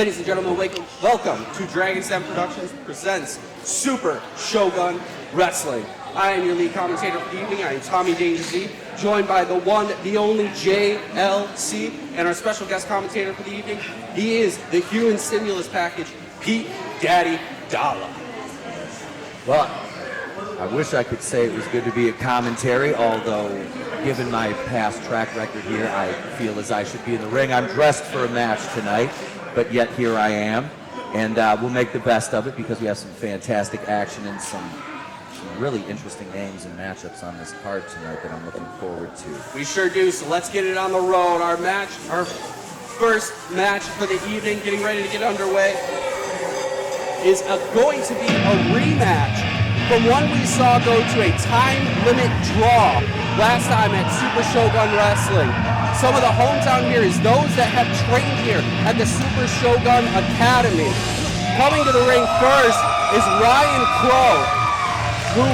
Ladies and gentlemen, welcome to Dragon's Den Productions presents Super Shogun Wrestling. I am your lead commentator for the evening. I am Tommy Danger Z, joined by the one, the only JLC, and our special guest commentator for the evening. He is the human stimulus package, Pete Daddy Dollar. Well, I wish I could say it was good to be a commentary, although given my past track record here, I feel as I should be in the ring. I'm dressed for a match tonight, but yet here I am, and we'll make the best of it because we have some fantastic action and some really interesting names and matchups on this card tonight that I'm looking forward to. We sure do, so let's get it on the road. Our first match for the evening, getting ready to get underway, is going to be a rematch from one we saw go to a time limit draw last time at Super Shogun Wrestling. Some of the hometown heroes, those that have trained here at the Super Shogun Academy. Coming to the ring first is Ryan CROWE, who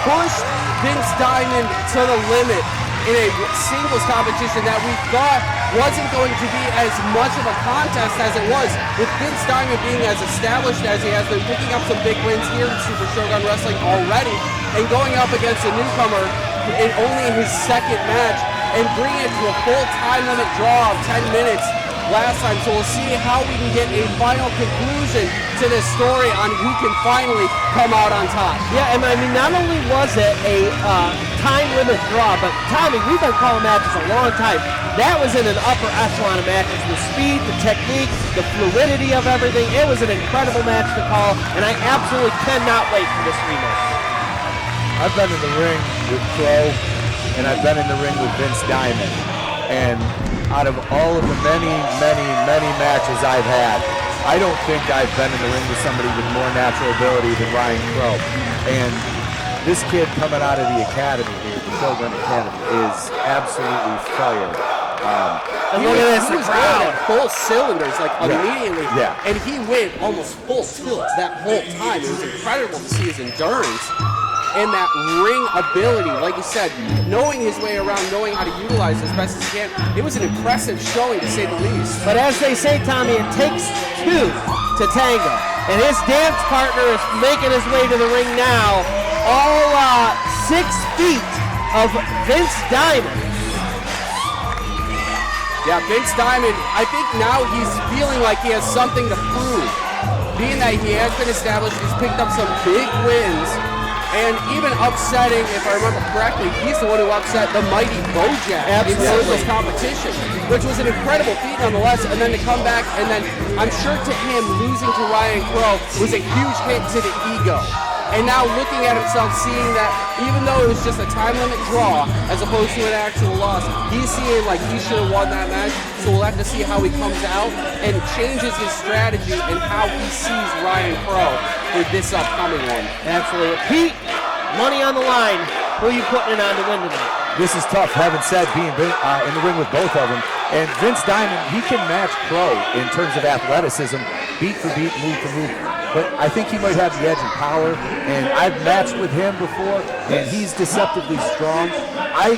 pushed Vince Diamond to the limit in a singles competition that we thought wasn't going to be as much of a contest as it was, with Vince Diamond being as established as he has been, picking up some big wins here in Super Shogun Wrestling already, and going up against a newcomer in only his second match, and bringing it to a full time limit draw of 10 minutes last time. So we'll see how we can get a final conclusion to this story on who can finally come out on top. Yeah, and I mean, not only was it a time limit draw, but Tommy, we've been calling matches a long time. That was in an upper echelon of matches. The speed, the technique, the fluidity of everything. It was an incredible match to call, and I absolutely cannot wait for this rematch. I've been in the ring with CROWE, and I've been in the ring with Vince Diamond. And out of all of the many matches I've had, I don't think I've been in the ring with somebody with more natural ability than Ryan CROWE. And this kid coming out of the academy here, the Shogun Academy, is absolutely fire. And look at this, he was going at full cylinders, like immediately. Yeah. And he went almost full tilt that whole time. It was incredible to see his endurance and that ring ability, like you said, knowing his way around, knowing how to utilize as best as he can. It was an impressive showing, to say the least. But as they say, Tommy, it takes two to tango. And his dance partner is making his way to the ring now, all 6 feet of Vince Diamond. Yeah, Vince Diamond, I think now he's feeling like he has something to prove. Being that he has been established, he's picked up some big wins, and even upsetting, if I remember correctly, he's the one who upset the mighty Bojack in singles competition, which was an incredible feat nonetheless. And then to come back, and then I'm sure to him, losing to Ryan CROWE was a huge hit to the ego. And now looking at himself, seeing that even though it was just a time limit draw as opposed to an actual loss, he's seeing like he should have won that match. So we'll have to see how he comes out and changes his strategy and how he sees Ryan CROWE for this upcoming one. Absolutely. Pete, money on the line. Who are you putting it on to win tonight? This is tough, having said being in the ring with both of them. And Vince Diamond, he can match CROWE in terms of athleticism, beat for beat, move for move. But I think he might have the edge in power, and I've matched with him before, and he's deceptively strong.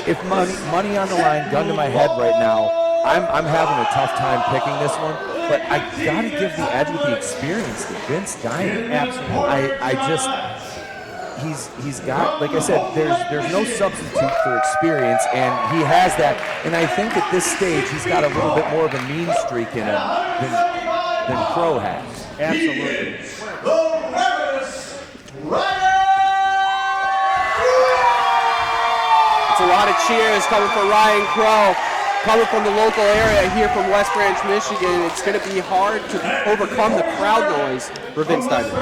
If money on the line, gun to my head right now, I'm having a tough time picking this one, but I gotta give the edge with the experience to Vince Diamond. Absolutely. He's got, like I said, there's no substitute for experience, and he has that. And I think at this stage, he's got a little bit more of a mean streak in him than CROWE has. Absolutely. It's a lot of cheers coming for Ryan CROWE, coming from the local area here from West Branch, Michigan. It's going to be hard to overcome the crowd noise for Vince Diamond.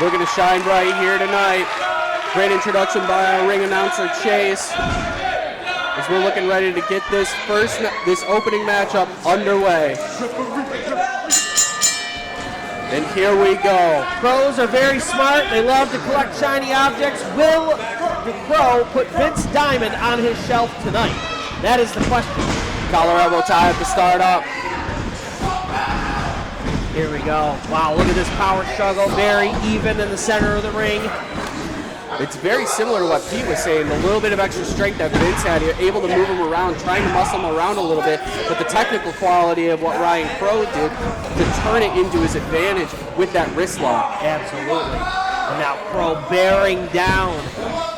Looking to shine bright here tonight. Great introduction by our ring announcer Chase, as we're looking ready to get this opening matchup underway. And here we go. Pros are very smart. They love to collect shiny objects. Will CROWE put Vince Diamond on his shelf tonight? That is the question. Collar elbow tie at the start up. Here we go. Wow, look at this power struggle. Very even in the center of the ring. It's very similar to what Pete was saying. The little bit of extra strength that Vince had, you're able to move him around, trying to muscle him around a little bit, but the technical quality of what Ryan CROWE did to turn it into his advantage with that wrist lock. Absolutely. And now CROWE bearing down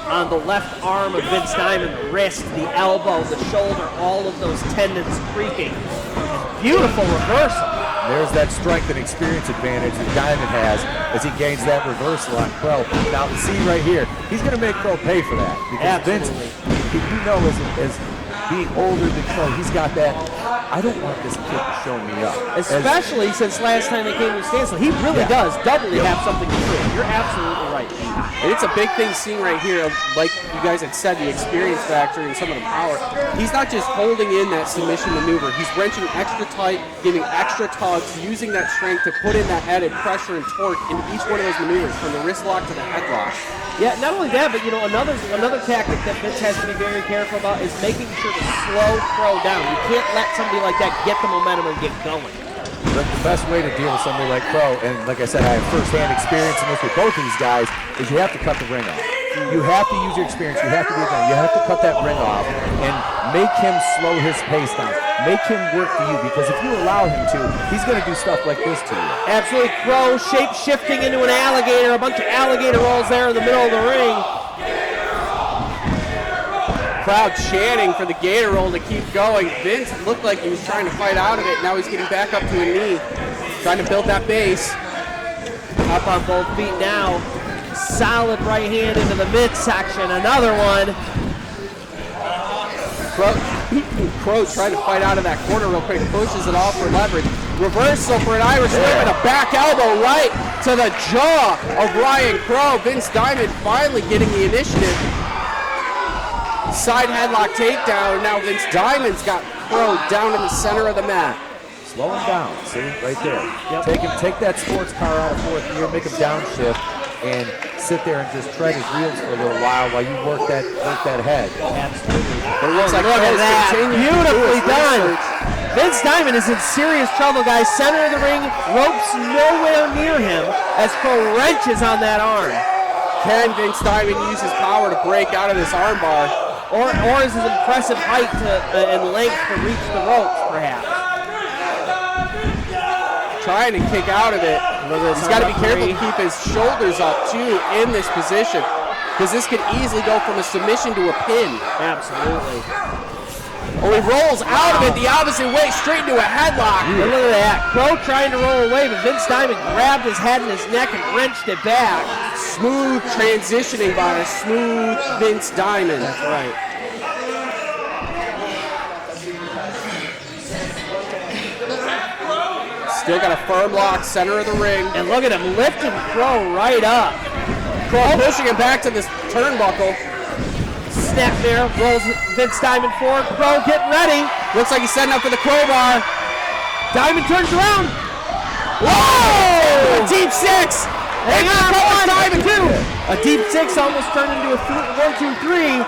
on the left arm of Vince Diamond, the wrist, the elbow, the shoulder, all of those tendons creaking. And beautiful reversal. There's that strength and experience advantage that Diamond has as he gains that reversal on CROWE. Now, see right here, he's going to make CROWE pay for that. Because Vince, you know, as being older than CROWE, he's got that, I don't want this kid to show me up. Especially since last time they came to Stansel. He really does doubly have something to prove. You're absolutely right. And it's a big thing seeing right here, like you guys had said, the experience factor and some of the power. He's not just holding in that submission maneuver. He's wrenching extra tight, giving extra tugs, using that strength to put in that added pressure and torque in each one of those maneuvers, from the wrist lock to the headlock. Yeah, not only that, but you know, another tactic that Vince has to be very careful about is making sure to slow CROWE down. You can't let somebody like that get the momentum and get going. The best way to deal with somebody like CROWE, and like I said, I have first-hand experience in this with both of these guys, is you have to cut the ring off. You have to use your experience. You have to be done. You have to cut that ring off and make him slow his pace down. Make him work for you, because if you allow him to, he's going to do stuff like this to you. Absolutely. CROWE shape-shifting into an alligator, a bunch of alligator rolls there in the middle of the ring. Crowd chanting for the gator roll to keep going. Vince looked like he was trying to fight out of it. Now he's getting back up to a knee, trying to build that base. Up on both feet now. Solid right hand into the midsection. Another one. CROWE trying to fight out of that corner real quick. Pushes it off for leverage. Reversal for an Irish whip and a back elbow right to the jaw of Ryan CROWE. Vince Diamond finally getting the initiative. Side headlock takedown. Now Vince Diamond's got CROWE down in the center of the mat. Slow him down, see, right there. Yep. Take that sports car out of fourth gear, make him downshift, and sit there and just tread his wheels for a little while you work that head. Absolutely. But it looks like look at that. Beautifully done. Vince Diamond is in serious trouble, guys. Center of the ring, ropes nowhere near him as CROWE wrenches on that arm. Can Vince Diamond use his power to break out of this armbar? Or is his impressive height and length to reach the ropes, perhaps? Trying to kick out of it. He's got to be careful to keep his shoulders up, too, in this position, because this could easily go from a submission to a pin. Absolutely. Oh, he rolls out of it the opposite way, straight into a headlock. And look at that. CROWE trying to roll away, but Vince Diamond grabbed his head and his neck and wrenched it back. Smooth transitioning by a smooth Vince Diamond. That's right. Still got a firm lock, center of the ring. And look at him lifting CROWE right up. CROWE pushing him back to this turnbuckle. Snap there, rolls Vince Diamond forward. CROWE getting ready. Looks like he's setting up for the crowbar. Diamond turns around. Whoa! A deep six. Hang on, Diamond too. A deep six almost turned into a 1-2-3.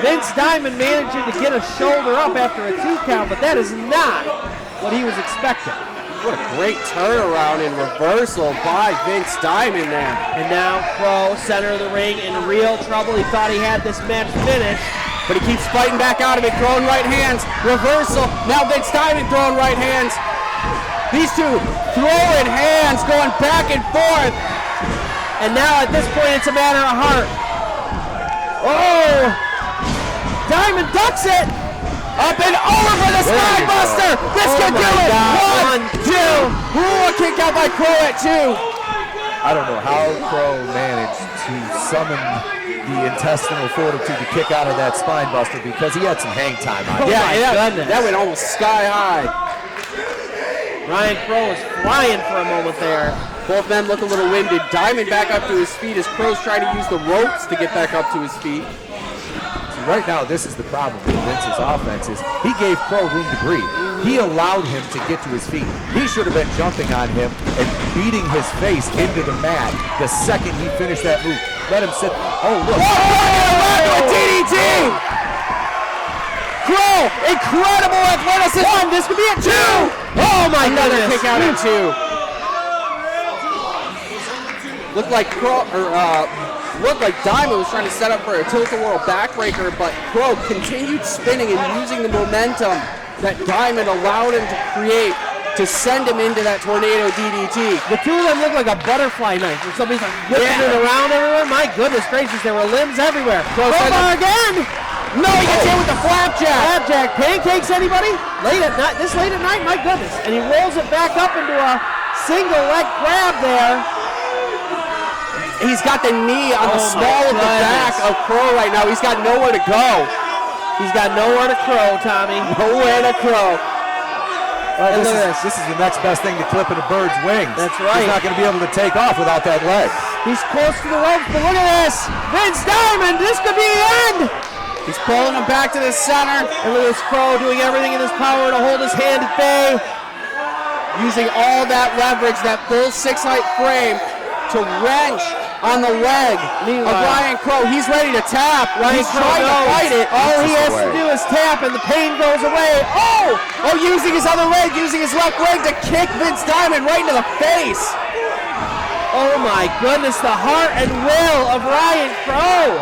Vince Diamond managing to get a shoulder up after a 2 count, but that is not what he was expecting. What a great turnaround and reversal by Vince Diamond there. And now CROWE, center of the ring, in real trouble. He thought he had this match finished, but he keeps fighting back out of it, throwing right hands. Reversal. Now Vince Diamond throwing right hands. These two throwing hands, going back and forth. And now at this point, it's a matter of heart. Oh! Diamond ducks it! Up and over for the spine buster. This could do it. 1, 2. Ooh, a kick out by CROWE at 2. I don't know how CROWE managed to summon the intestinal fortitude to kick out of that spine buster, because he had some hang time on it. That went almost sky high. Ryan CROWE was flying for a moment there. Both men look a little winded. Diamond back up to his feet as CROWE's trying to use the ropes to get back up to his feet. Right now, this is the problem with Vince's offense, is he gave CROWE room to breathe. He allowed him to get to his feet. He should have been jumping on him and beating his face into the mat the second he finished that move. let him sit. Oh, look. Whoa! DDT! CROWE, incredible athleticism. This could be a 2. Oh my Another goodness. kick out at 2. Looked like looked like Diamond was trying to set up for a tilt-a-whirl backbreaker, but CROWE continued spinning and using the momentum that Diamond allowed him to create to send him into that tornado DDT. The two of them look like a butterfly knife where somebody's like whipping it around everywhere. My goodness gracious, there were limbs everywhere. Crowbar again! No, he gets hit with the flapjack! Flapjack pancakes anybody? Late at night, my goodness. And he rolls it back up into a single leg grab there. He's got the knee on the small of the back of CROWE right now. He's got nowhere to go. He's got nowhere to crow, Tommy. Nowhere to crow. Look at this. This is the next best thing to clipping a bird's wings. That's right. He's not going to be able to take off without that leg. He's close to the ropes, but look at this. Vince Diamond, this could be the end. He's pulling him back to the center. And look at this CROWE doing everything in his power to hold his hand at bay. Using all that leverage, that full 6-height frame to wrench on the leg of Ryan CROWE. He's ready to tap. He's trying to fight it. All he has to do is tap and the pain goes away. Oh, using his other leg, using his left leg to kick Vince Diamond right into the face. Oh my goodness, the heart and will of Ryan CROWE.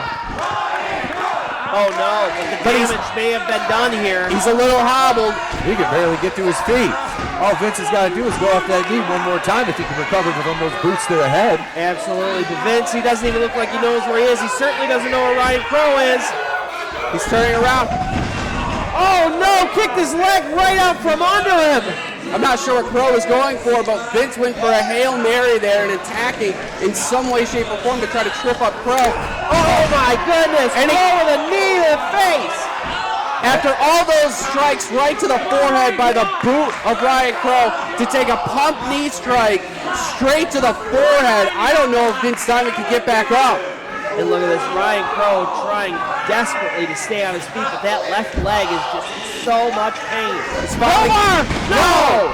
Oh no, but the damage may have been done here. He's a little hobbled. He can barely get to his feet. All Vince has got to do is go off that knee one more time if he can recover from those boots to the head. Absolutely. To Vince, he doesn't even look like he knows where he is. He certainly doesn't know where Ryan CROWE is. He's turning around. Oh no, kicked his leg right out from under him. I'm not sure what CROWE is going for, but Vince went for a Hail Mary there and attacking in some way, shape, or form to try to trip up CROWE. Oh my goodness, and CROWE with a knee to the face. After all those strikes right to the forehead by the boot of Ryan CROWE to take a pump knee strike straight to the forehead, I don't know if Vince Diamond can get back up. And look at this, Ryan CROWE trying desperately to stay on his feet, but that left leg is just in so much pain. No!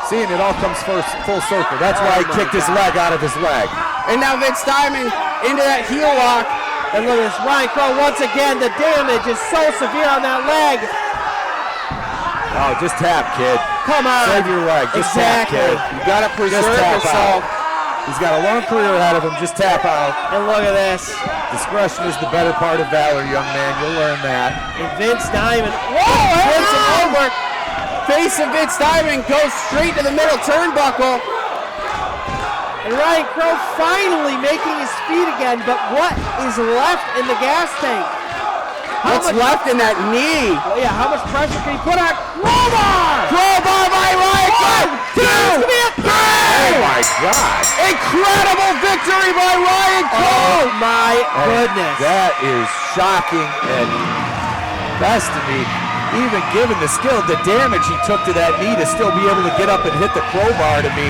Seeing it all comes full circle. That's why he kicked his leg out of his leg. And now Vince Diamond into that heel lock. And look at this, Ryan CROWE once again, the damage is so severe on that leg. Oh, just tap, kid. Come on. Save your leg. Just tap, kid. You gotta preserve yourself. He's got a long career ahead of him. Just tap out. And look at this. Discretion is the better part of valor, young man. You'll learn that. And Vince Diamond. Face of Vince Diamond goes straight to the middle turnbuckle. And Ryan CROWE finally making his feet again, but what is left in the gas tank? What's left in that knee? Well, yeah, how much pressure can he put on? Crowbar! Crowbar by Ryan CROWE! 1, 2, 3! Oh my God! Incredible victory by Ryan CROWE! Oh my goodness! That is shocking and best to me. Even given the skill, the damage he took to that knee to still be able to get up and hit the crowbar to me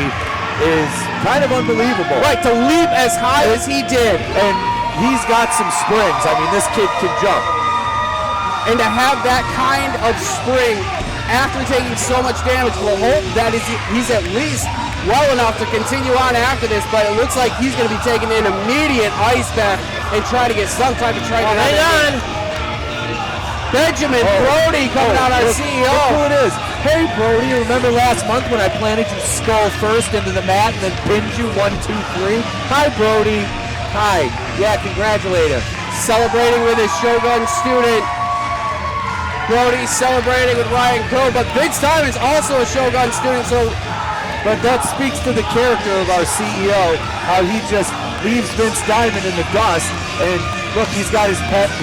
is kind of unbelievable. Right, to leap as high as he did. And he's got some springs. I mean, this kid can jump. And to have that kind of spring after taking so much damage, we'll hope that he's at least well enough to continue on after this, but it looks like he's going to be taking an immediate ice bath and try to get some type of treatment. Hang on. Benjamin Brody coming out, our CEO. Look who it is. Hey, Brody, remember last month when I planted you skull first into the mat and then pinned you 1, 2, 3? Hi, Brody. Hi. Yeah, congratulate him. Celebrating with his Shogun student. Brody celebrating with Ryan CROWE, but Vince Diamond's also a Shogun student, so. But that speaks to the character of our CEO, how he just leaves Vince Diamond in the dust, and look, he's got his pet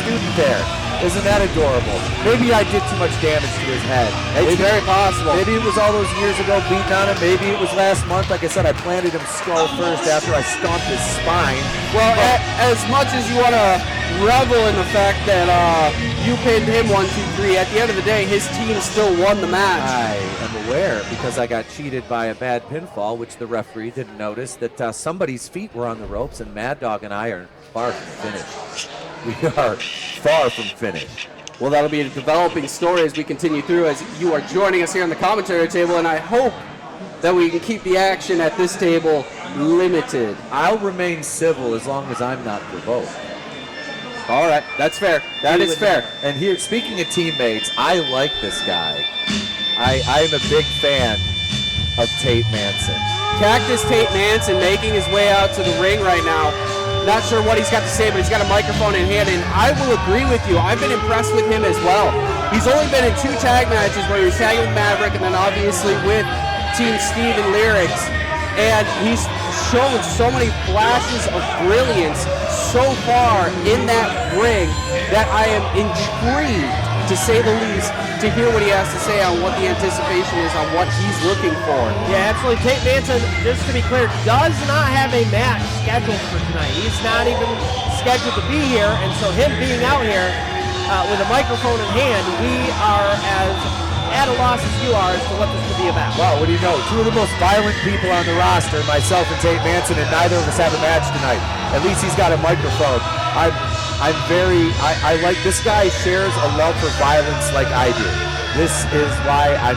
student there. Isn't that adorable? Maybe I did too much damage to his head. It's very possible. Maybe it was all those years ago beating on him. Maybe it was last month. Like I said, I planted him skull first after I stomped his spine. Well, as much as you want to revel in the fact that you pinned him 1, 2, 3, at the end of the day, his team still won the match. I am aware because I got cheated by a bad pinfall, which the referee didn't notice, that somebody's feet were on the ropes, and Mad Dog and I are far from finished. We are far from finished. Well, that'll be a developing story as we continue through, as you are joining us here on the commentary table, and I hope that we can keep the action at this table limited. I'll remain civil as long as I'm not provoked. All right, that's fair. That is fair. And here, speaking of teammates, I like this guy. I'm a big fan of Tate Manson. Cactus Tate Manson making his way out to the ring right now. Not sure what he's got to say, but he's got a microphone in hand, and I will agree with you. I've been impressed with him as well. He's only been in 2 tag matches where he was tagging with Maverick and then obviously with Team Steve and Lyrics. And he's shown so many flashes of brilliance so far in that ring that I am intrigued, to say the least, to hear what he has to say on what the anticipation is on what he's looking for. Yeah, absolutely. Tate Manson, just to be clear, does not have a match scheduled for tonight. He's not even scheduled to be here, and so him being out here with a microphone in hand, we are as at a loss as you are as to what this could be about. Well, what do you know? 2 of the most violent people on the roster, myself and Tate Manson, and neither of us have a match tonight. At least he's got a microphone. I like this guy shares a love for violence like I do. This is why I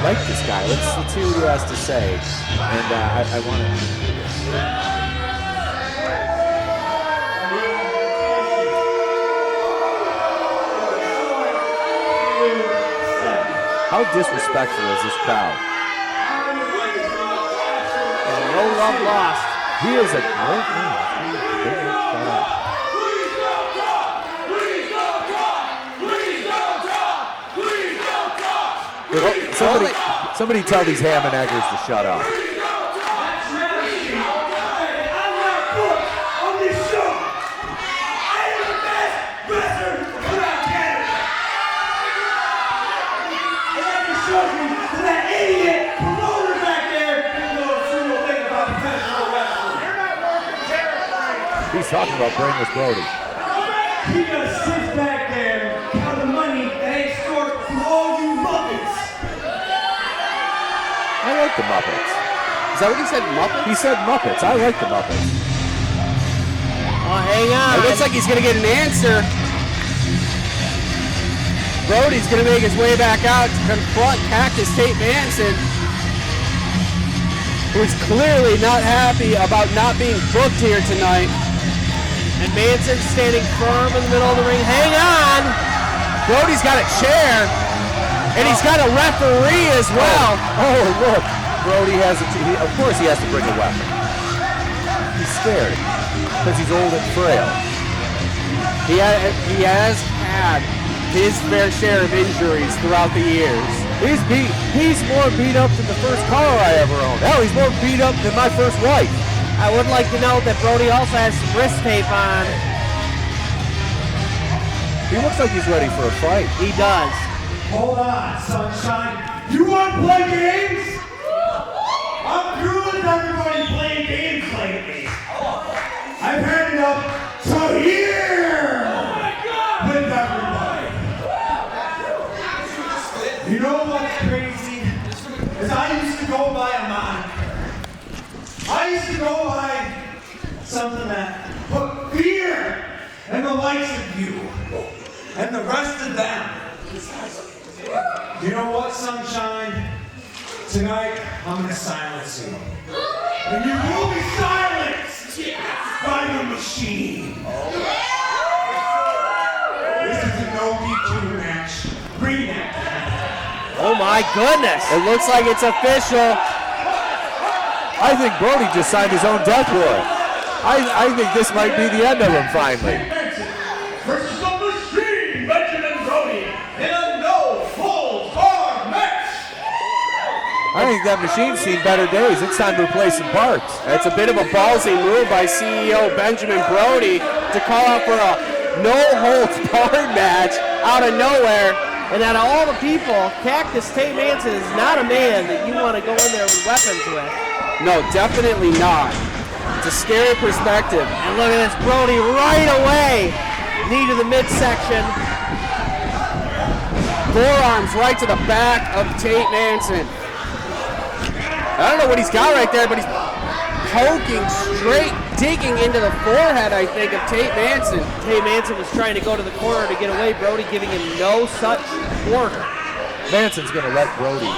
like this guy. Let's see what he has to say. And I want to. How disrespectful is this crowd? And no love lost. He is a great man. Somebody tell these ham and eggers to shut up. He's talking about brainless Brody. He just sits back there, count the money that ain't scored from all you Muppets. I like the Muppets. Is that what he said, Muppets? He said Muppets. I like the Muppets. Oh, hang on. It looks like he's going to get an answer. Brody's going to make his way back out to confront Cactus Tate Manson, who's clearly not happy about not being booked here tonight. And Manson standing firm in the middle of the ring. Hang on! Brody's got a chair, and he's got a referee as well. Oh, look. Brody has of course he has to bring a weapon. He's scared because he's old and frail. He has had his fair share of injuries throughout the years. He's more beat up than the first car I ever owned. Hell, he's more beat up than my first wife. I would like to note that Brody also has some wrist tape on. He looks like he's ready for a fight. He does. Hold on, sunshine. You want to play games? I'm through with everybody playing games lately. I've had enough to here with everybody. You know what's crazy? Is I used to go by a moniker. I used to go by something that put fear in the likes of you and the rest of them. You know what, sunshine? Tonight, I'm going to silence you. And you will be silenced by the machine. This is a no DQ match. Bring it. Oh my goodness. It looks like it's official. I think Brody just signed his own death warrant. I think this might be the end of him finally. Versus the machine, Benjamin Brody, in a no-holds-barred match. I think that machine's seen better days. It's time to replace some parts. That's a bit of a ballsy move by CEO Benjamin Brody to call out for a no-holds-barred match out of nowhere. And out of all the people, Cactus Tate Manson is not a man that you want to go in there with weapons with. No, definitely not. It's a scary perspective. And look at this, Brody right away. Knee to the midsection. Forearms right to the back of Tate Manson. I don't know what he's got right there, but he's poking straight, digging into the forehead, I think, of Tate Manson. Tate Manson was trying to go to the corner to get away. Brody giving him no such order. Manson's going to let Brody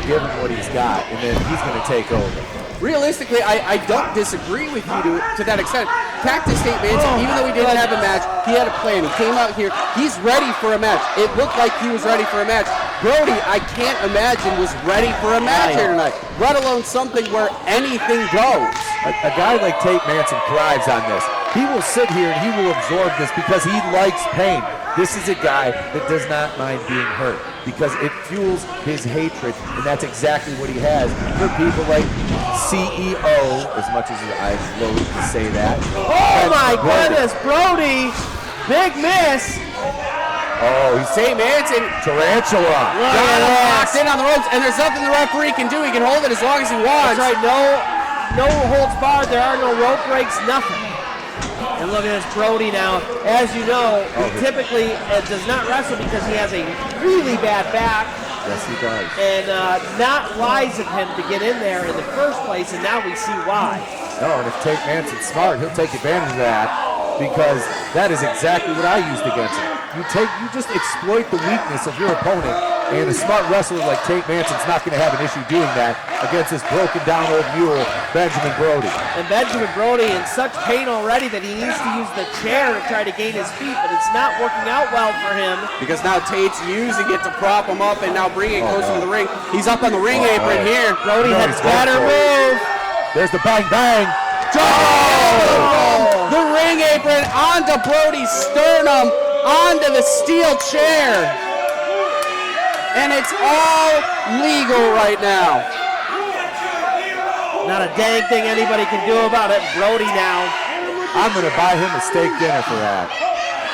give him what he's got, and then he's going to take over. realistically, I don't disagree with you to that extent. Cactus Tate Manson, even though he didn't have a match, he had a plan. He came out here. He's ready for a match. It looked like he was ready for a match. Brody, I can't imagine, was ready for a match here tonight, let alone something where anything goes. A guy like Tate Manson thrives on this. He will sit here and he will absorb this because he likes pain. This is a guy that does not mind being hurt because it fuels his hatred, and that's exactly what he has for people like CEO, as much as I loathe to say that. Oh my goodness, Brody, big miss. Oh, he's Tate Manson. Tarantula. Got him locked in on the ropes, and there's nothing the referee can do. He can hold it as long as he wants. That's right, no holds barred. There are no rope breaks, nothing. And look at this Brody now. As you know, he typically does not wrestle because he has a really bad back. Yes, he does. And not wise of him to get in there in the first place, and now we see why. No, and if Tate Manson's smart, he'll take advantage of that because that is exactly what I used against him. You just exploit the weakness of your opponent, and a smart wrestler like Tate Manson's not going to have an issue doing that against this broken down old mule, Benjamin Brody. And Benjamin Brody in such pain already that he needs to use the chair to try to gain his feet, but it's not working out well for him. Because now Tate's using it to prop him up and now bringing it closer to the ring. He's up on the ring apron here. Brody had better move. There's the bang bang. Oh! The ring apron onto Brody's sternum, onto the steel chair. And it's all legal right now. Not a dang thing anybody can do about it. Brody now. I'm going to buy him a steak dinner for that.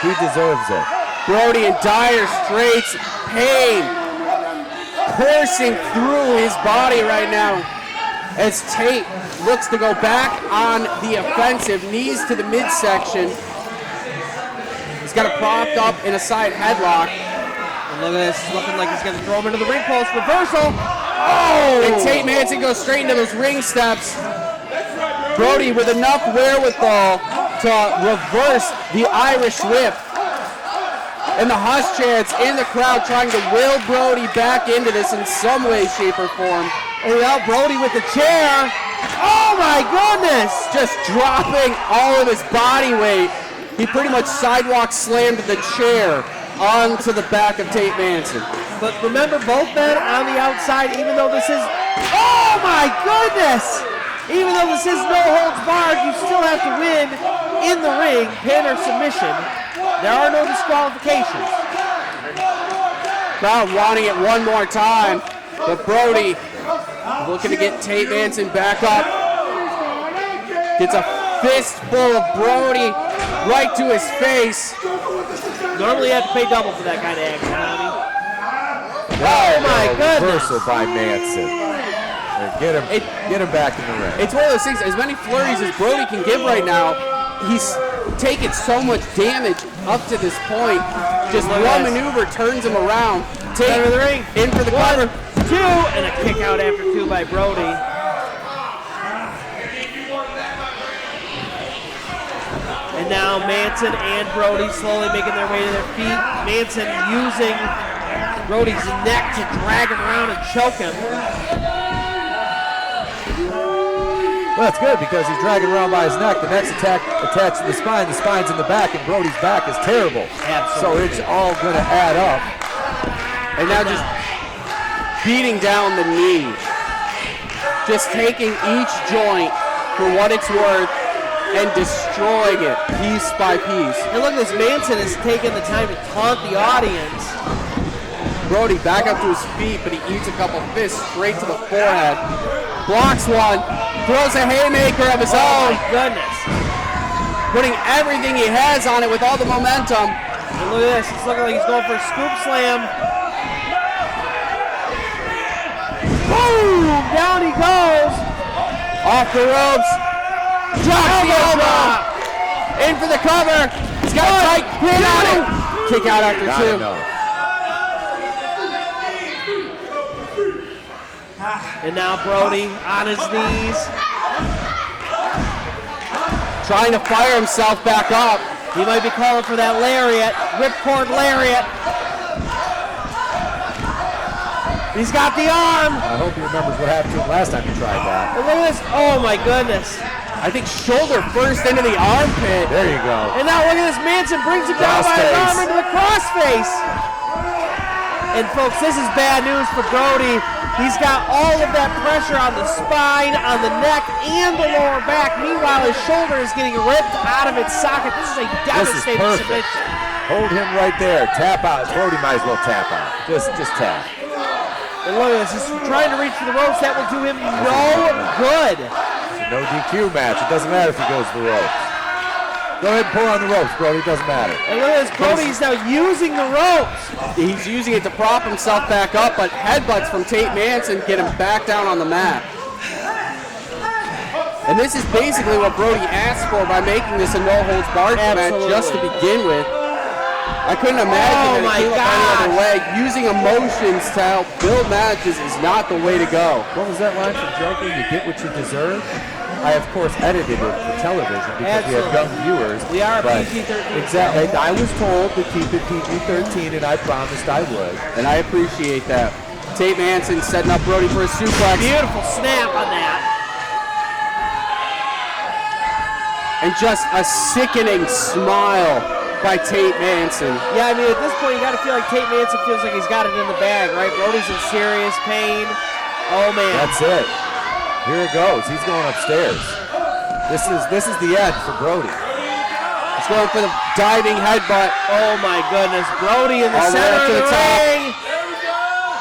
He deserves it. Brody in dire straits, pain coursing through his body right now as Tate looks to go back on the offensive, knees to the midsection. He's got it propped up in a side headlock. And look at this, looking like he's going to throw him into the ring post. Reversal. Oh! And Tate Manson goes straight into those ring steps. Brody with enough wherewithal to reverse the Irish whip. And the hush chants in the crowd trying to will Brody back into this in some way, shape, or form. And now Brody with the chair. Oh my goodness! Just dropping all of his body weight. He pretty much sidewalk slammed the chair onto the back of Tate Manson. But remember, both men on the outside, even though this is, oh my goodness! Even though this is no holds barred, you still have to win in the ring, pin or submission. There are no disqualifications. Crowd wanting it one more time, but Brody looking to get Tate Manson back up. Gets a fistful of Brody right to his face. Normally you have to pay double for that kind of action, Tommy. Oh my goodness. Reversal by Manson. Get him back in the ring. It's one of those things, as many flurries as Brody can give right now, he's taken so much damage up to this point. Just one maneuver turns him around. Tate Into the ring. In for the cover. 1, 2, and a kick out after 2 by Brody. And now Manson and Brody slowly making their way to their feet. Manson using Brody's neck to drag him around and choke him. Well, that's good because he's dragging around by his neck. The neck's attached to the spine. The spine's in the back, and Brody's back is terrible. Absolutely. So it's all going to add up. And now just beating down the knee. Just taking each joint for what it's worth and destroying it piece by piece. And look at this, Manson is taking the time to taunt the audience. Brody back up to his feet, but he eats a couple fists straight to the forehead. Blocks one, throws a haymaker of his own. My goodness. Putting everything he has on it with all the momentum. And look at this, it's looking like he's going for a scoop slam. Boom! Down he goes. Off the ropes. Drops the elbow. In for the cover. He's got a tight pin on it. Kick out after 2. And now Brody on his knees. Trying to fire himself back up. He might be calling for that lariat, ripcord lariat. He's got the arm. I hope he remembers what happened to him last time he tried that. And look at this. Oh my goodness. I think shoulder first into the armpit. There you go. And now look at this. Manson brings him down by his arm into the crossface. And folks, this is bad news for Brody. He's got all of that pressure on the spine, on the neck, and the lower back. Meanwhile, his shoulder is getting ripped out of its socket. This is a devastating submission. Hold him right there. Tap out. Brody might as well tap out. Just tap. And look at this. He's trying to reach for the ropes. That will do him no good. It's a no DQ match. It doesn't matter if he goes to the ropes. Go ahead and pull on the ropes, Brody. It doesn't matter. And look at this. Brody's now using the ropes. He's using it to prop himself back up, but headbutts from Tate Manson get him back down on the mat. And this is basically what Brody asked for by making this a no-holds-barred match just to begin with. I couldn't imagine that it came up any other way. Using emotions to help build matches is not the way to go. What was that line from Joker? You get what you deserve? I, of course, edited it for television because we have young viewers. We are PG-13. Exactly. I was told to keep it PG-13, and I promised I would. And I appreciate that. Tate Manson setting up Brody for a suplex. Beautiful snap on that. And just a sickening smile by Tate Manson. Yeah, I mean, at this point, you got to feel like Tate Manson feels like he's got it in the bag, right? Brody's in serious pain. Oh, man. That's it. Here it goes. He's going upstairs. This is the end for Brody. He's going for the diving headbutt. Oh my goodness. Brody in the center of the ring.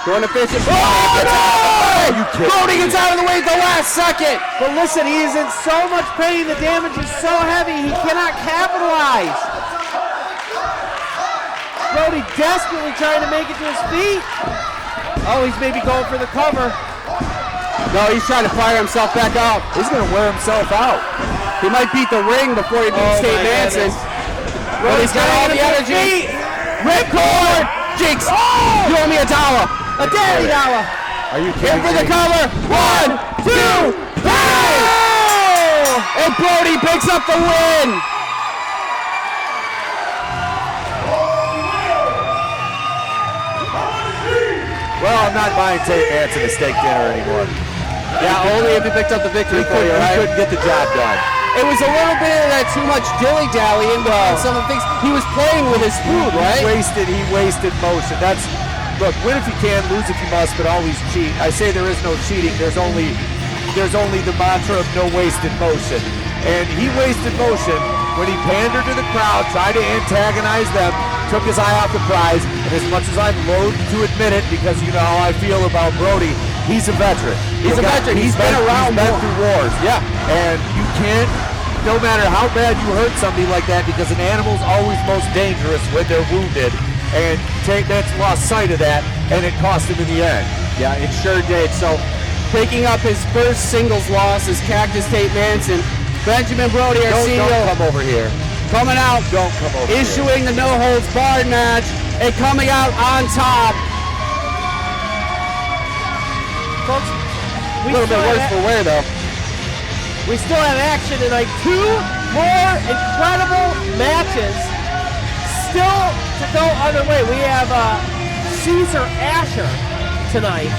Going to finish it. Oh, no! Brody gets out of the way at the last second. But listen, he is in so much pain. The damage is so heavy, he cannot capitalize. Brody desperately trying to make it to his feet. Oh, he's maybe going for the cover. No, he's trying to fire himself back up. He's going to wear himself out. He might beat the ring before he beats Tate Manson. But he's got all the energy. Ripcord! Jinx! Oh! You owe me a dollar. A daddy dollar. Are you kidding me? In for the cover. 1, 2, 3! And Brody picks up the win. Well, I'm not buying Tate Manson a steak dinner anymore. Yeah, only if he picked up the victory for you, right? He couldn't get the job done. It was a little bit of that too much dilly-dallying, but some of the things, he was playing with his food, right? He wasted motion. Look, win if you can, lose if you must, but always cheat. I say there is no cheating. There's only the mantra of no wasted motion. And he wasted motion when he pandered to the crowd, tried to antagonize them, took his eye off the prize, and as much as I'm loath to admit it, because you know how I feel about Brody, he's a veteran. He's a veteran. He's been around. He's been through wars. Yeah. And you can't, no matter how bad you hurt somebody like that, because an animal's always most dangerous when they're wounded. And Tate Manson lost sight of that, and it cost him in the end. Yeah, it sure did. So, picking up his first singles loss is Cactus Tate Manson. Benjamin Brody, our CEO. Don't come over here. Coming out. Don't come over here. Issuing the no-holds-barred match, and coming out on top. Folks, a little bit worse for wear, though. We still have action tonight. 2 more incredible matches still to go underway. We have CESAR ASHUR tonight.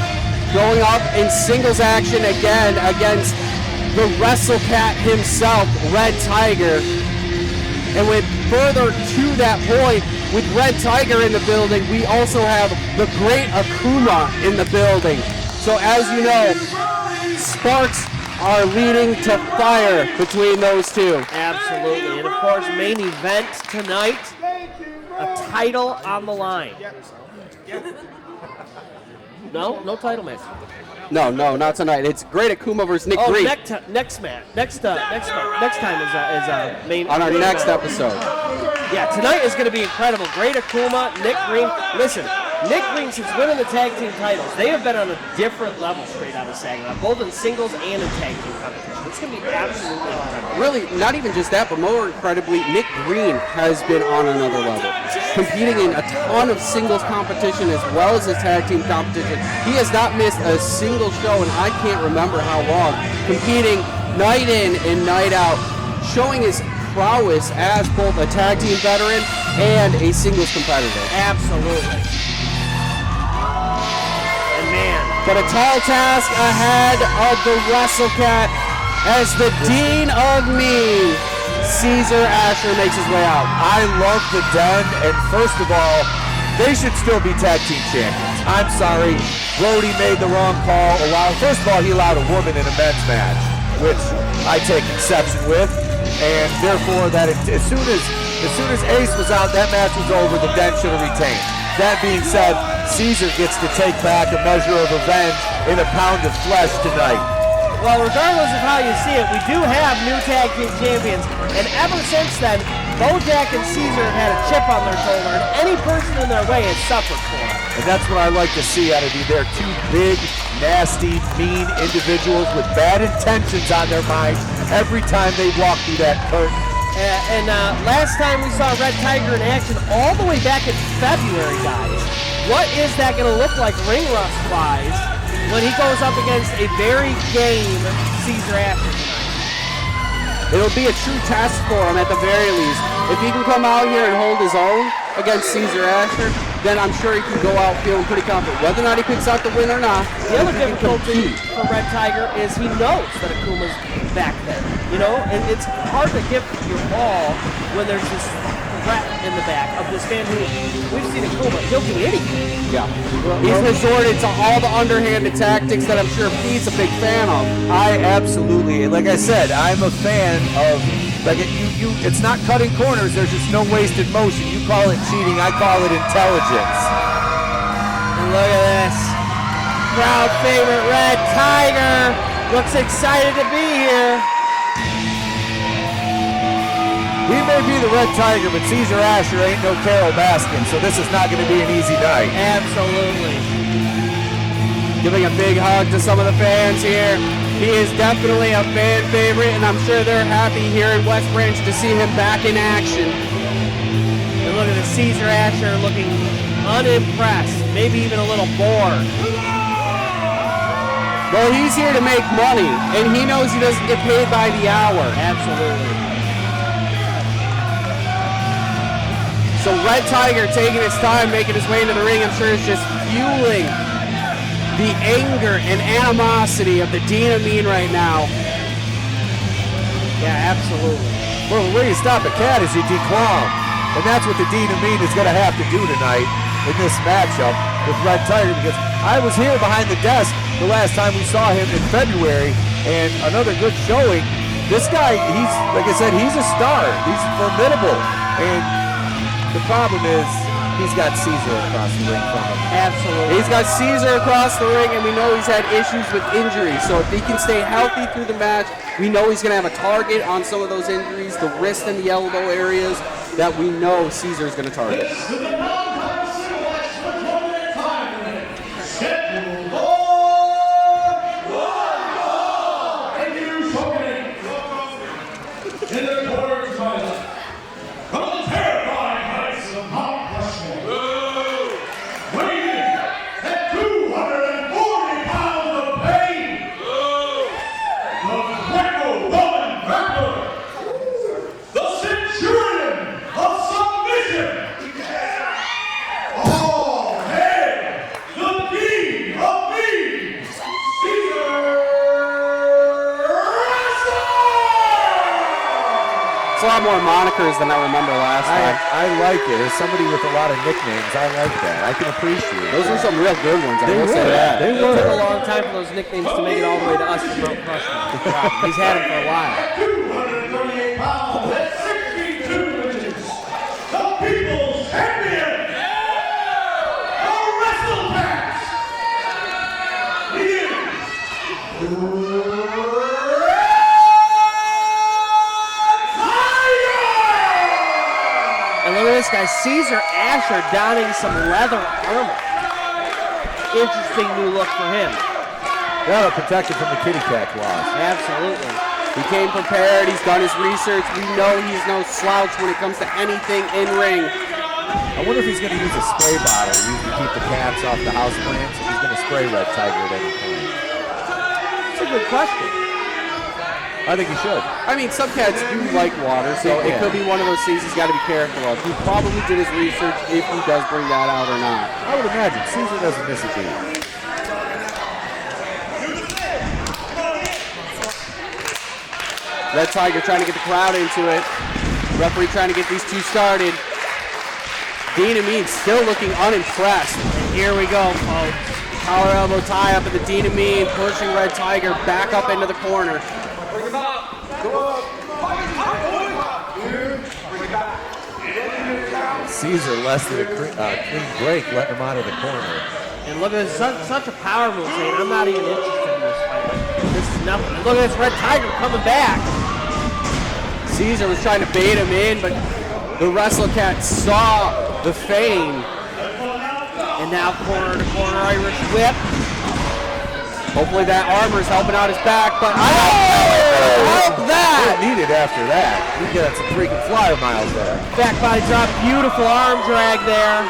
Going up in singles action again against the WrestleCat himself, Red Tiger. And with further to that point, with Red Tiger in the building, we also have the great Akuma in the building. So as you know, sparks are leading to fire between those two. Absolutely. And of course, main event tonight, a title on the line. No title match. No, not tonight. It's Great Akuma versus Nick Green. Next time is main. On our next episode. Yeah, tonight is going to be incredible. Great Akuma, Nick Green. Listen, Nick Green, since winning the tag team titles, they have been on a different level straight out of Saginaw, both in singles and in tag team competition. It's going to be absolutely incredible. Really, not even just that, but more incredibly, Nick Green has been on another level. Competing in a ton of singles competition as well as his tag team competition. He has not missed a single show, and I can't remember how long. Competing night in and night out, showing his prowess as both a tag team veteran and a singles competitor. Absolutely. And man. But a tall task ahead of the WrestleCat as the Dean of Me, CESAR ASHUR, makes his way out. I love the Den, and first of all, they should still be tag team champions. I'm sorry, Brody made the wrong call. First of all, he allowed a woman in a men's match, which I take exception with, and therefore that as soon as Ace was out, that match was over. The Den should have retained. That being said, CESAR gets to take back a measure of revenge in a pound of flesh tonight. Well, regardless of how you see it, we do have new tag team champions, and ever since then, Bojack and CESAR have had a chip on their shoulder, and any person in their way has suffered for it. And that's what I like to see out of you. They're two big, nasty, mean individuals with bad intentions on their minds every time they walk through that curtain. And last time we saw Red Tiger in action all the way back in February, guys. What is that going to look like ring rust-wise when he goes up against a very game CESAR ASHUR tonight? It'll be a true test for him at the very least. If he can come out here and hold his own against CESAR ASHUR, then I'm sure he can go out feeling pretty confident. Whether or not he picks out the win or not, the other difficulty for Red Tiger is he knows that Akuma's back there, you know, and it's hard to give your all when there's this threat in the back of this man who we've seen Akuma, he'll do anything. Yeah. He's resorted to all the underhanded tactics that I'm sure Pete's a big fan of. I absolutely, like I said, I'm a fan of, like it's not cutting corners, there's just no wasted motion. You call it cheating, I call it intelligence. And look at this. Crowd favorite Red Tiger looks excited to be here. He may be the Red Tiger, but CESAR ASHUR ain't no Carol Baskin, so this is not going to be an easy night. Absolutely. Giving a big hug to some of the fans here. He is definitely a fan favorite, and I'm sure they're happy here in West Branch to see him back in action. And look at the CESAR ASHUR looking unimpressed, maybe even a little bored. Well, he's here to make money, and he knows he doesn't get paid by the hour. Absolutely. So Red Tiger taking his time, making his way into the ring, I'm sure is just fueling the anger and animosity of the Dean of Mean right now. Yeah, absolutely. Well, the way you stop a cat is you declaw him. And that's what the Dean of Mean is going to have to do tonight in this matchup with Red Tiger, because I was here behind the desk the last time we saw him in February, and another good showing. This guy, he's, like I said, he's a star. He's formidable. And the problem is he's got CESAR across the ring from him. Absolutely. He's got CESAR across the ring, and we know he's had issues with injuries. So if he can stay healthy through the match, we know he's going to have a target on some of those injuries, the wrist and the elbow areas that we know CESAR is going to target. It's a lot more monikers than I remember last time. I like it. As somebody with a lot of nicknames, I like that. I can appreciate it. Those were some real good ones. I will say that. It took a long time for those nicknames to make it all the way to us from Mount Rushmore. He's had them for a while. 238 pounds at 62 inches. The People's Champion. The WrestleCat. And look at this guy, CESAR ASHUR donning some leather armor. Interesting new look for him. That'll protect him from the kitty cat claws. Absolutely. He came prepared. He's done his research. We know he's no slouch when it comes to anything in ring. I wonder if he's going to use a spray bottle used to keep the cats off the house plants. If he's going to spray Red Tiger at any point. That's a good question. I think he should. I mean, some cats do like water, so it could be one of those things he's got to be careful of. He probably did his research if he does bring that out or not. I would imagine CESAR doesn't miss a beat. Red Tiger trying to get the crowd into it. Referee trying to get these two started. Dynamite still looking unimpressed. And here we go, folks. Collar elbow tie up, and the Dynamite pushing Red Tiger back up into the corner. CESAR less than a clean break, letting him out of the corner. And look at this, such a power move, Tate. I'm not even interested in this fight. This is nothing. And look at this Red Tiger coming back. CESAR was trying to bait him in, but the WrestleCat saw the feign. And now corner to corner Irish whip. Hopefully that armor's helping out his back, but I don't help that! Didn't need it after that. He got some freaking flyer miles there. Back body drop, beautiful arm drag there.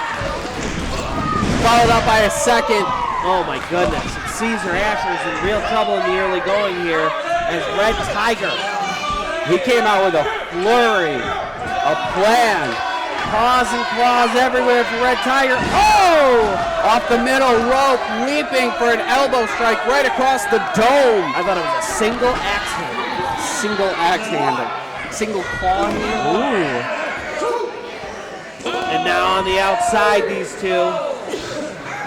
Followed up by a second. Oh my goodness. And CESAR ASHUR is in real trouble in the early going here as Red Tiger. He came out with a flurry, a plan. Paws and claws everywhere for Red Tiger. Oh! Off the middle rope, leaping for an elbow strike right across the dome. I thought it was a single axe handle. Single axe handle. Single claw handle. Ooh. And now on the outside, these two.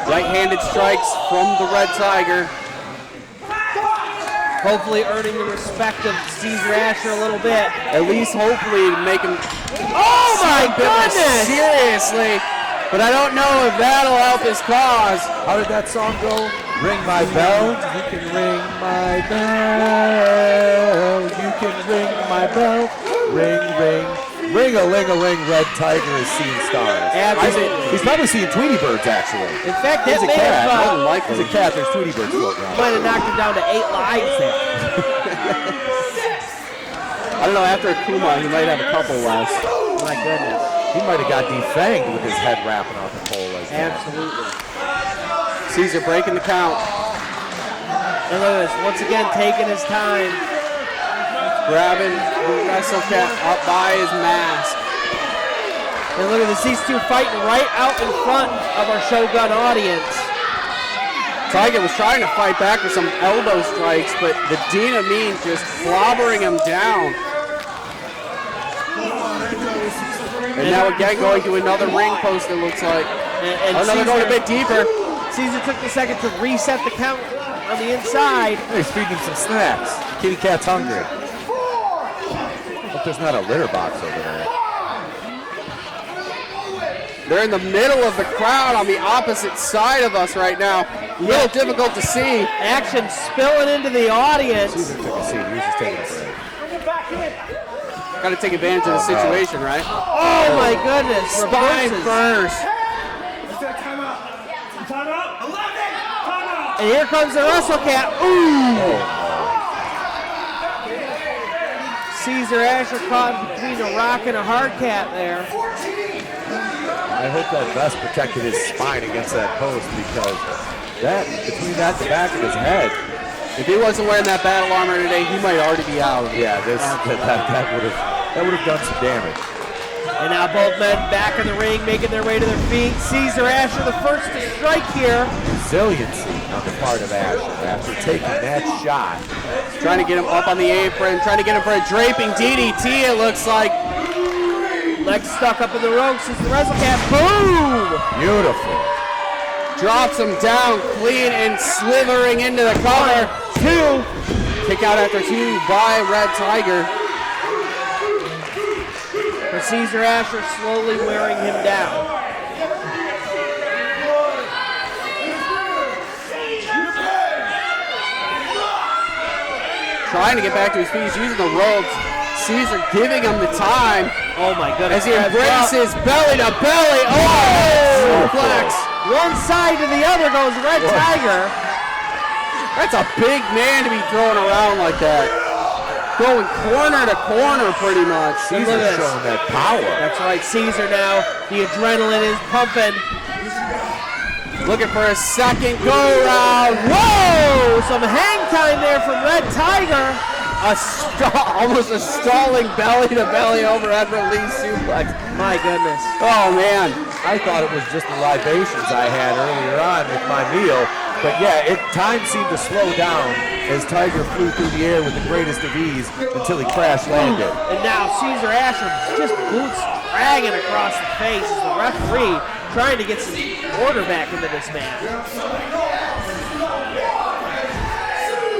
Right-handed strikes from the Red Tiger. Hopefully earning the respect of CESAR ASHUR a little bit. At least hopefully make him Oh my goodness! Seriously. But I don't know if that'll help his cause. How did that song go? Ring my bell, you can ring my bell. You can ring my bell. Ring, ring. Ring-a-ling-a-ling, Red Tiger is seeing stars. Absolutely. He's probably seeing Tweety Birds, actually. In fact, He's that a may cat. have, He's a cat. There's Tweety Birds floating around. might have knocked him down to 8 lives there. I don't know, after Akuma, he might have a couple less. My goodness. He might have got defanged with his head wrapping off the pole like that. Absolutely. CESAR breaking the count. And look at this, once again taking his time. Grabbing the WrestleCat up by his mask. And look at this, these two fighting right out in front of our Shogun audience. Tiger was trying to fight back with some elbow strikes, but the Dynamite just clobbering him down. And now again going to another ring post, it looks like. And another going a bit deeper. CESAR took the second to reset the count on the inside. He's feeding him some snacks. Kitty cat's hungry. Hope there's not a litter box over there. They're in the middle of the crowd on the opposite side of us right now. A little difficult to see. Action spilling into the audience. CESAR took a seat. He was just taking a break. Got to take advantage of the situation, right? Oh my goodness. Spine Reverses. first. And here comes the WrestleCat. Ooh! CESAR ASHUR caught between a rock and a hard cat there. I hope that vest protected his spine against that post because that, between that and the back of his head, if he wasn't wearing that battle armor today, he might already be out. Yeah, that would have done some damage. And now both men back in the ring, making their way to their feet. CESAR ASHUR the first to strike here. Resiliency on the part of ASHUR after taking that shot. Trying to get him up on the apron, trying to get him for a draping DDT, it looks like. Legs stuck up in the ropes as the WrestleCat. Boom! Beautiful. Drops him down clean and slithering into the corner. 2. Kick out after 2 by Red Tiger. But CESAR ASHUR slowly wearing him down. Trying to get back to his feet, he's using the ropes. CESAR giving him the time. Oh my goodness. As he embraces belly to belly. Oh! Suplex. One side to the other goes Red Tiger. That's a big man to be throwing around like that. Going corner to corner pretty much. CESAR showing that power. That's right, CESAR now. The adrenaline is pumping. Looking for a second go round. Whoa! Some hang time there from Red Tiger. Almost a stalling belly to belly overhead release suplex. My goodness. Oh man. I thought it was just the libations I had earlier on with my meal. But yeah, time seemed to slow down as Tiger flew through the air with the greatest of ease until he crash landed. And now CESAR ASHUR just boots dragging across the face as the referee trying to get some order back into this match.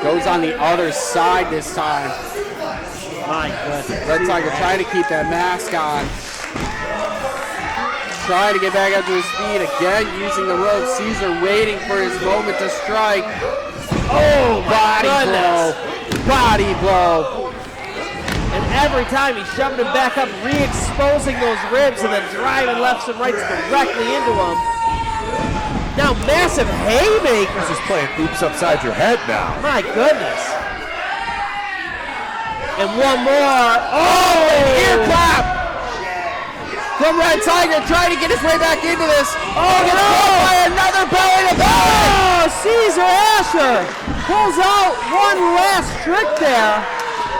Goes on the other side this time. My goodness. Red Tiger trying to keep that mask on. Trying to get back up to his feet again, using the rope. CESAR waiting for his moment to strike. Oh, body blow. Body blow. And every time he's shoving him back up, re-exposing those ribs and then driving lefts and rights directly into him. Now massive haymakers. This is playing oops upside your head now. My goodness. And one more. Oh, ear clap from Red Tiger, trying to get his way back into this. Oh, gets caught by another belly to belly. Oh, CESAR ASHUR pulls out one last trick there.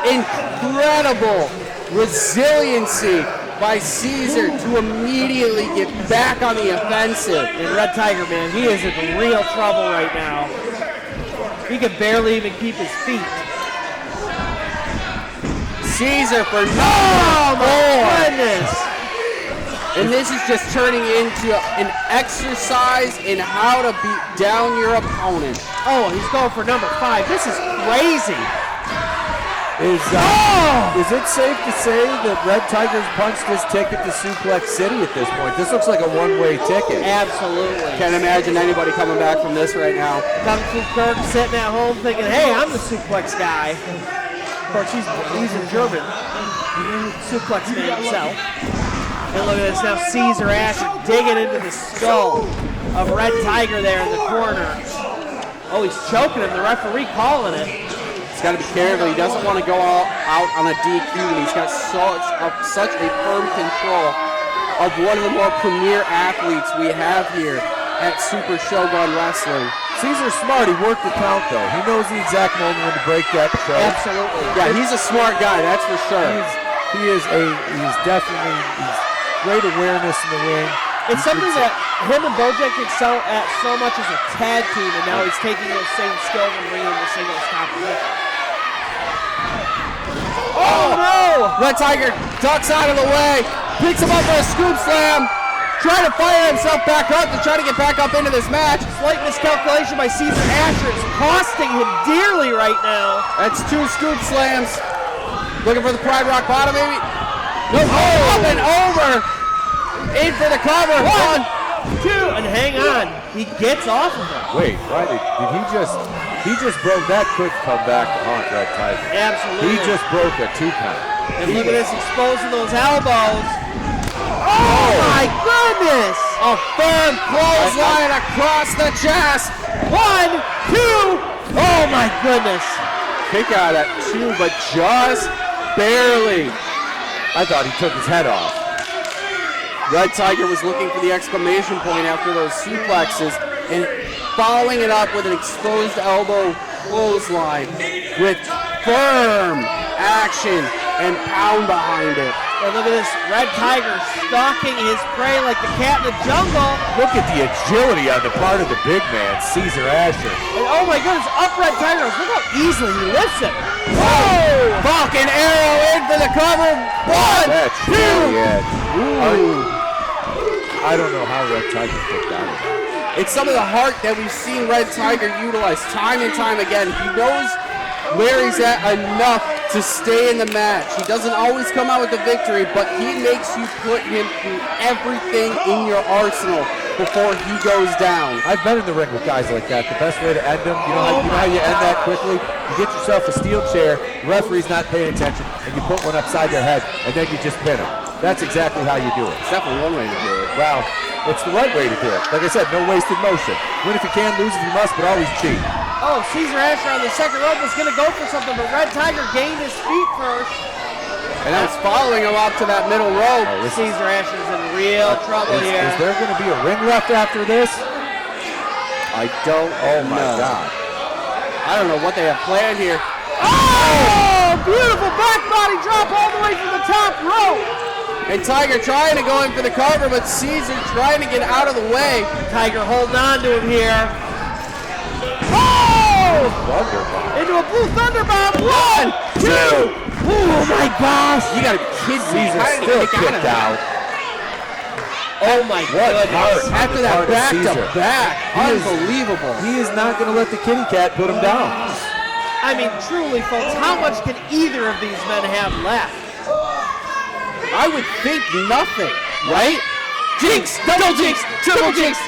Incredible resiliency by CESAR to immediately get back on the offensive. And Red Tiger, man, he is in real trouble right now. He can barely even keep his feet. CESAR for oh my goodness. And this is just turning into an exercise in how to beat down your opponent. Oh, he's going for number 5. This is crazy. Is it safe to say that Red Tiger's punched his ticket to Suplex City at this point? This looks like a one-way ticket. Absolutely. Can't imagine anybody coming back from this right now. Kung Fu Kirk sitting at home thinking, hey, I'm the suplex guy. Of course, he's a German suplex man himself. And look at this now, CESAR ASHUR digging into the skull of Red Tiger there in the corner. Oh, he's choking him. The referee calling it. He's got to be careful. He doesn't want to go out on a DQ, and he's got such a firm control of one of the more premier athletes we have here at Super Shogun Wrestling. CESAR's smart. He worked the count, though. He knows the exact moment when to break that show. Absolutely. Yeah, he's a smart guy, that's for sure. He's definitely great awareness in the ring. It's something that him and Bojack excel at so much as a tag team, and now he's taking those same skills and bringing them to singles competition. Oh no! Red Tiger ducks out of the way, picks him up for a scoop slam, trying to fire himself back up to try to get back up into this match. Slight miscalculation by CESAR ASHUR is costing him dearly right now. That's 2 scoop slams. Looking for the Pride Rock bottom, maybe? No, up and over. In for the cover. 1, 2, and hang on. He gets off of him. Wait, why did he just broke that could come back to haunt Red Tiger. Absolutely. He just broke a 2 count. And look at this, exposing those elbows. Oh my goodness! A firm clothesline across the chest. 1, 2. Oh my goodness. Kick out at 2, but just barely. I thought he took his head off. Red Tiger was looking for the exclamation point after those suplexes and following it up with an exposed elbow clothesline with firm action and pound behind it. And look at this, Red Tiger stalking his prey like the cat in the jungle. Look at the agility on the part of the big man, CESAR ASHUR. And oh my goodness, up Red Tiger. Look how easily he lifts it. Whoa! Falcon arrow in for the cover. 1, 2. Ooh. I don't know how Red Tiger kicked out of that. It's some of the heart that we've seen Red Tiger utilize time and time again. He knows where he's at enough to stay in the match. He doesn't always come out with the victory, but he makes you put him through everything in your arsenal before he goes down. I've been in the ring with guys like that. The best way to end them, you know how you end that quickly? You get yourself a steel chair, the referee's not paying attention, and you put one upside their head, and then you just pin them. That's exactly how you do it. It's definitely one way to do it. Well, it's the right way to do it. Like I said, no wasted motion. Win if you can, lose if you must, but always cheat. Oh, CESAR ASHUR on the second rope was going to go for something, but Red Tiger gained his feet first. And that's following him up to that middle rope. CESAR ASHUR's in real trouble here. Is there going to be a ring left after this? I don't know. Oh, my God. I don't know what they have planned here. Oh, beautiful back body drop all the way from the top rope. And Tiger trying to go in for the cover, but CESAR trying to get out of the way. Tiger holding on to him here. Oh! Thunderbomb. Into a blue thunderbomb. 1, 2. Oh my gosh! You gotta be kidding me. Caesar How did he still kick kicked out. Oh my goodness! After that back to back, unbelievable. He is not going to let the kitty cat put him down. I mean, truly, folks, how much can either of these men have left? I would think nothing, right? Jinx, double jinx, triple jinx.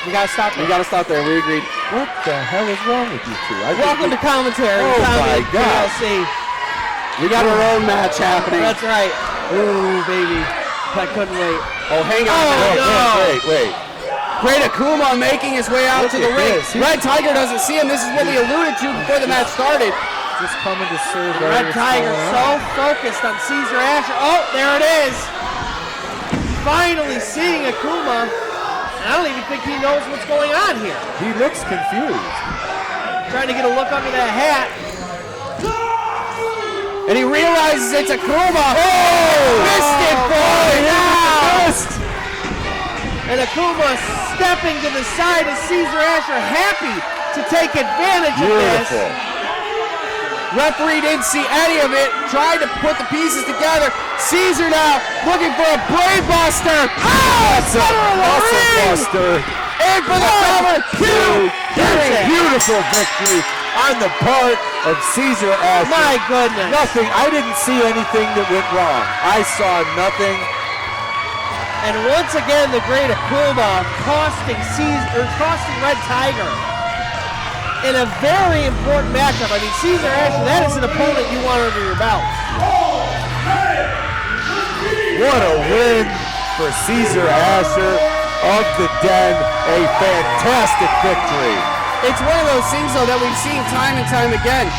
We gotta stop there. We gotta stop there. We agreed. What the hell is wrong with you two? Welcome to commentary. Oh my God. PLC. We got our own match happening. That's right. Ooh, baby. I couldn't wait. Oh, hang on. Wait. Great Akuma making his way out to the ring. Red Tiger doesn't see him. This is what we alluded to before the match started. Just coming to serve. Red Tiger so focused on CESAR ASHUR. Oh, there it is. Finally seeing Akuma. I don't even think he knows what's going on here. He looks confused. Trying to get a look under that hat. And he realizes it's Akuma. Oh! Missed it, boy! And Akuma stepping to the side of CESAR ASHUR, happy to take advantage of this. Referee didn't see any of it, tried to put the pieces together. CESAR now looking for a brain buster. That's a muscle buster. And for the cover, 2, 3. Beautiful victory on the part of CESAR ASHUR. My goodness. Nothing. I didn't see anything that went wrong. I saw nothing. And once again, the great Akuma costing Red Tiger in a very important matchup. I mean, CESAR ASHUR, that is an opponent you want under your belt. What a win for CESAR ASHUR of the Den. A fantastic victory. It's one of those things, though, that we've seen time and time again.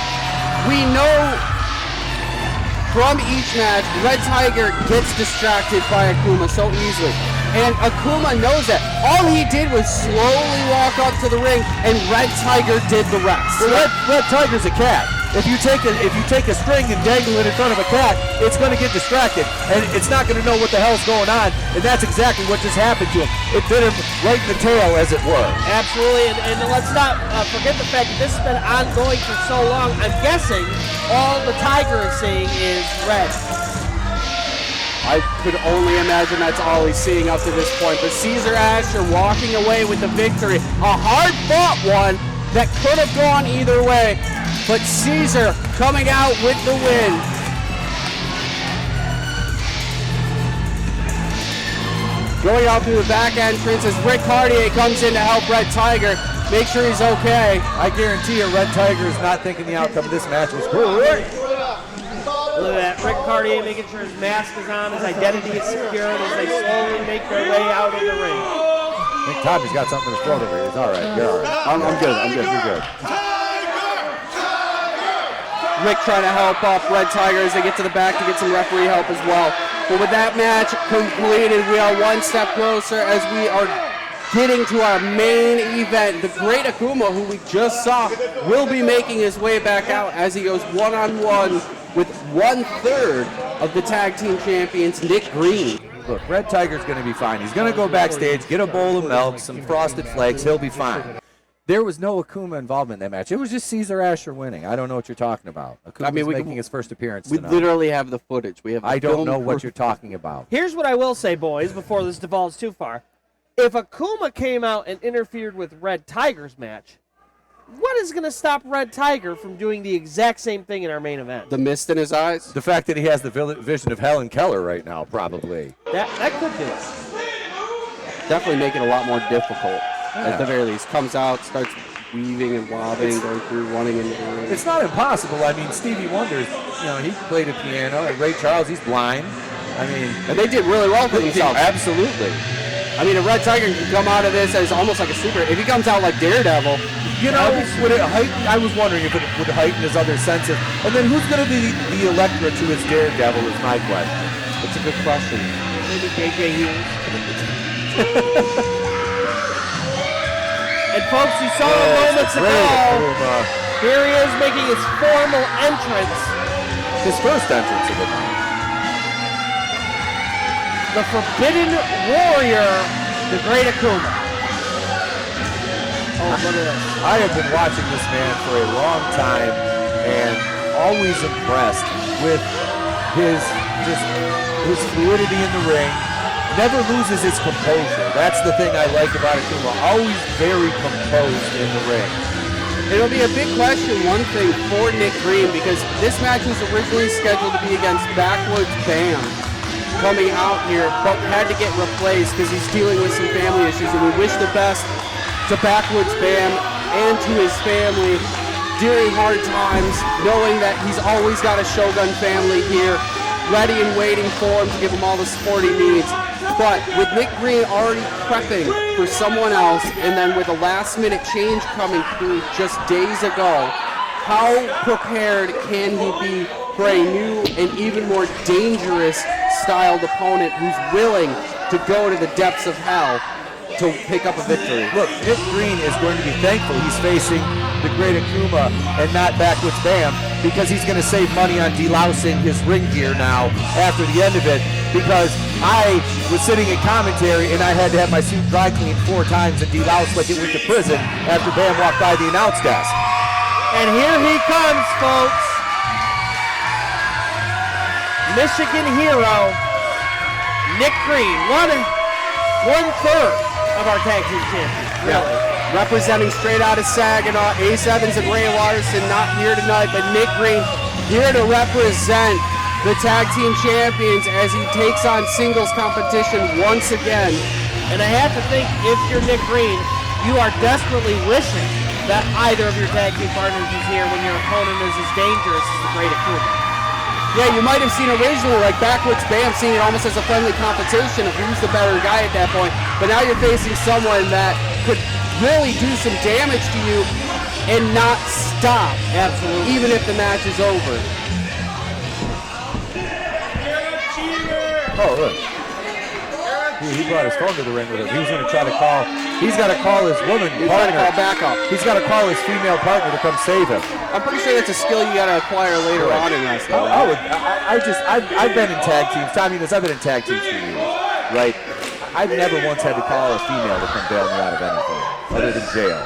We know from each match, Red Tiger gets distracted by Akuma so easily. And Akuma knows that. All he did was slowly walk up to the ring, and Red Tiger did the rest. Well, Red Tiger's a cat. If you take a string and dangle it in front of a cat, it's going to get distracted, and it's not going to know what the hell's going on. And that's exactly what just happened to him. It bit him right in the tail, as it were. Absolutely, and let's not forget the fact that this has been ongoing for so long. I'm guessing all the Tiger is seeing is red. I could only imagine that's all he's seeing up to this point. But CESAR ASHUR walking away with the victory. A hard-fought one that could have gone either way. But CESAR coming out with the win. Going out through the back entrance as Rick Cartier comes in to help Red Tiger. Make sure he's okay. I guarantee you Red Tiger is not thinking the outcome of this match was great. Look at that, Rick Cartier making sure his mask is on, his identity is secured as they slowly make their way out of the ring. I think Tommy's got something in his throat over here. He's all right. You're all right. I'm good. You're good. Rick trying to help up Red Tiger as they get to the back to get some referee help as well. But with that match completed, we are one step closer as we are getting to our main event. The great Akuma, who we just saw, will be making his way back out as he goes one-on-one with 1/3 of the tag team champions, Nick Green. Look, Red Tiger's going to be fine. He's going to go backstage, get a bowl of milk, some frosted flakes. He'll be fine. There was no Akuma involvement in that match. It was just CESAR ASHUR winning. I don't know what you're talking about. Akuma's making his first appearance tonight. We literally have the footage. We have. I don't know what you're talking about. Here's what I will say, boys, before this devolves too far. If Akuma came out and interfered with Red Tiger's match, what is going to stop Red Tiger from doing the exact same thing in our main event? The mist in his eyes? The fact that he has the vision of Helen Keller right now, probably. That could do it. Definitely make it a lot more difficult. At the very least, comes out, starts weaving and wobbling, going through, running into the ring. It's not impossible. I mean, Stevie Wonder, he played a piano. And Ray Charles, he's blind. I mean, and they did really well for themselves. Absolutely. I mean, a Red Tiger can come out of this as almost like a super. If he comes out like Daredevil, would it heighten? I was wondering if it would heighten his other senses. And then who's going to be the Electra to his Daredevil is my question. That's a good question. Maybe JJ Hughes. And folks, you saw him moments ago. Here he is making his formal entrance. His first entrance of the night. The Forbidden Warrior, the great Akuma. look at this. I have been watching this man for a long time and always impressed with his fluidity in the ring. Never loses his composure. That's the thing I like about Akuma. Always very composed in the ring. It'll be a big question, one thing, for Nick Green, because this match was originally scheduled to be against Backwoods Bam coming out here, but had to get replaced because he's dealing with some family issues, and we wish the best to Backwoods Bam and to his family during hard times, knowing that he's always got a Shogun family here, ready and waiting for him to give him all the support he needs. But with Nick Green already prepping for someone else, and then with a last-minute change coming through just days ago, how prepared can he be for a new and even more dangerous styled opponent who's willing to go to the depths of hell to pick up a victory? Look, Nick Green is going to be thankful he's facing the great Akuma and not Backwoods Bam, because he's going to save money on delousing his ring gear now after the end of it, because I was sitting in commentary and I had to have my suit dry cleaned 4 times and deloused like it went to prison after Bam walked by the announce desk. And here he comes, folks. Michigan hero, Nick Green, one-third of our tag team champions, really. Representing straight out of Saginaw, Ace Evans and Ray Larson not here tonight, but Nick Green here to represent the tag team champions as he takes on singles competition once again. And I have to think, if you're Nick Green, you are desperately wishing that either of your tag team partners is here when your opponent is as dangerous as the great Akuma. Yeah, you might have seen originally, like Backwoods Bam, seeing it almost as a friendly competition of who's the better guy at that point. But now you're facing someone that could really do some damage to you and not stop. Absolutely. Even if the match is over. Oh, look. He brought his phone to the ring with him. He was going to try to call. He's got to call his woman partner. He's got to call backup. He's got to call his female partner to come save him. I'm pretty sure that's a skill you got to acquire later on in wrestling. I've been in tag teams. Tommy knows I've been in tag teams for years, right? I've never once had to call a female to come bail me out of anything other than jail.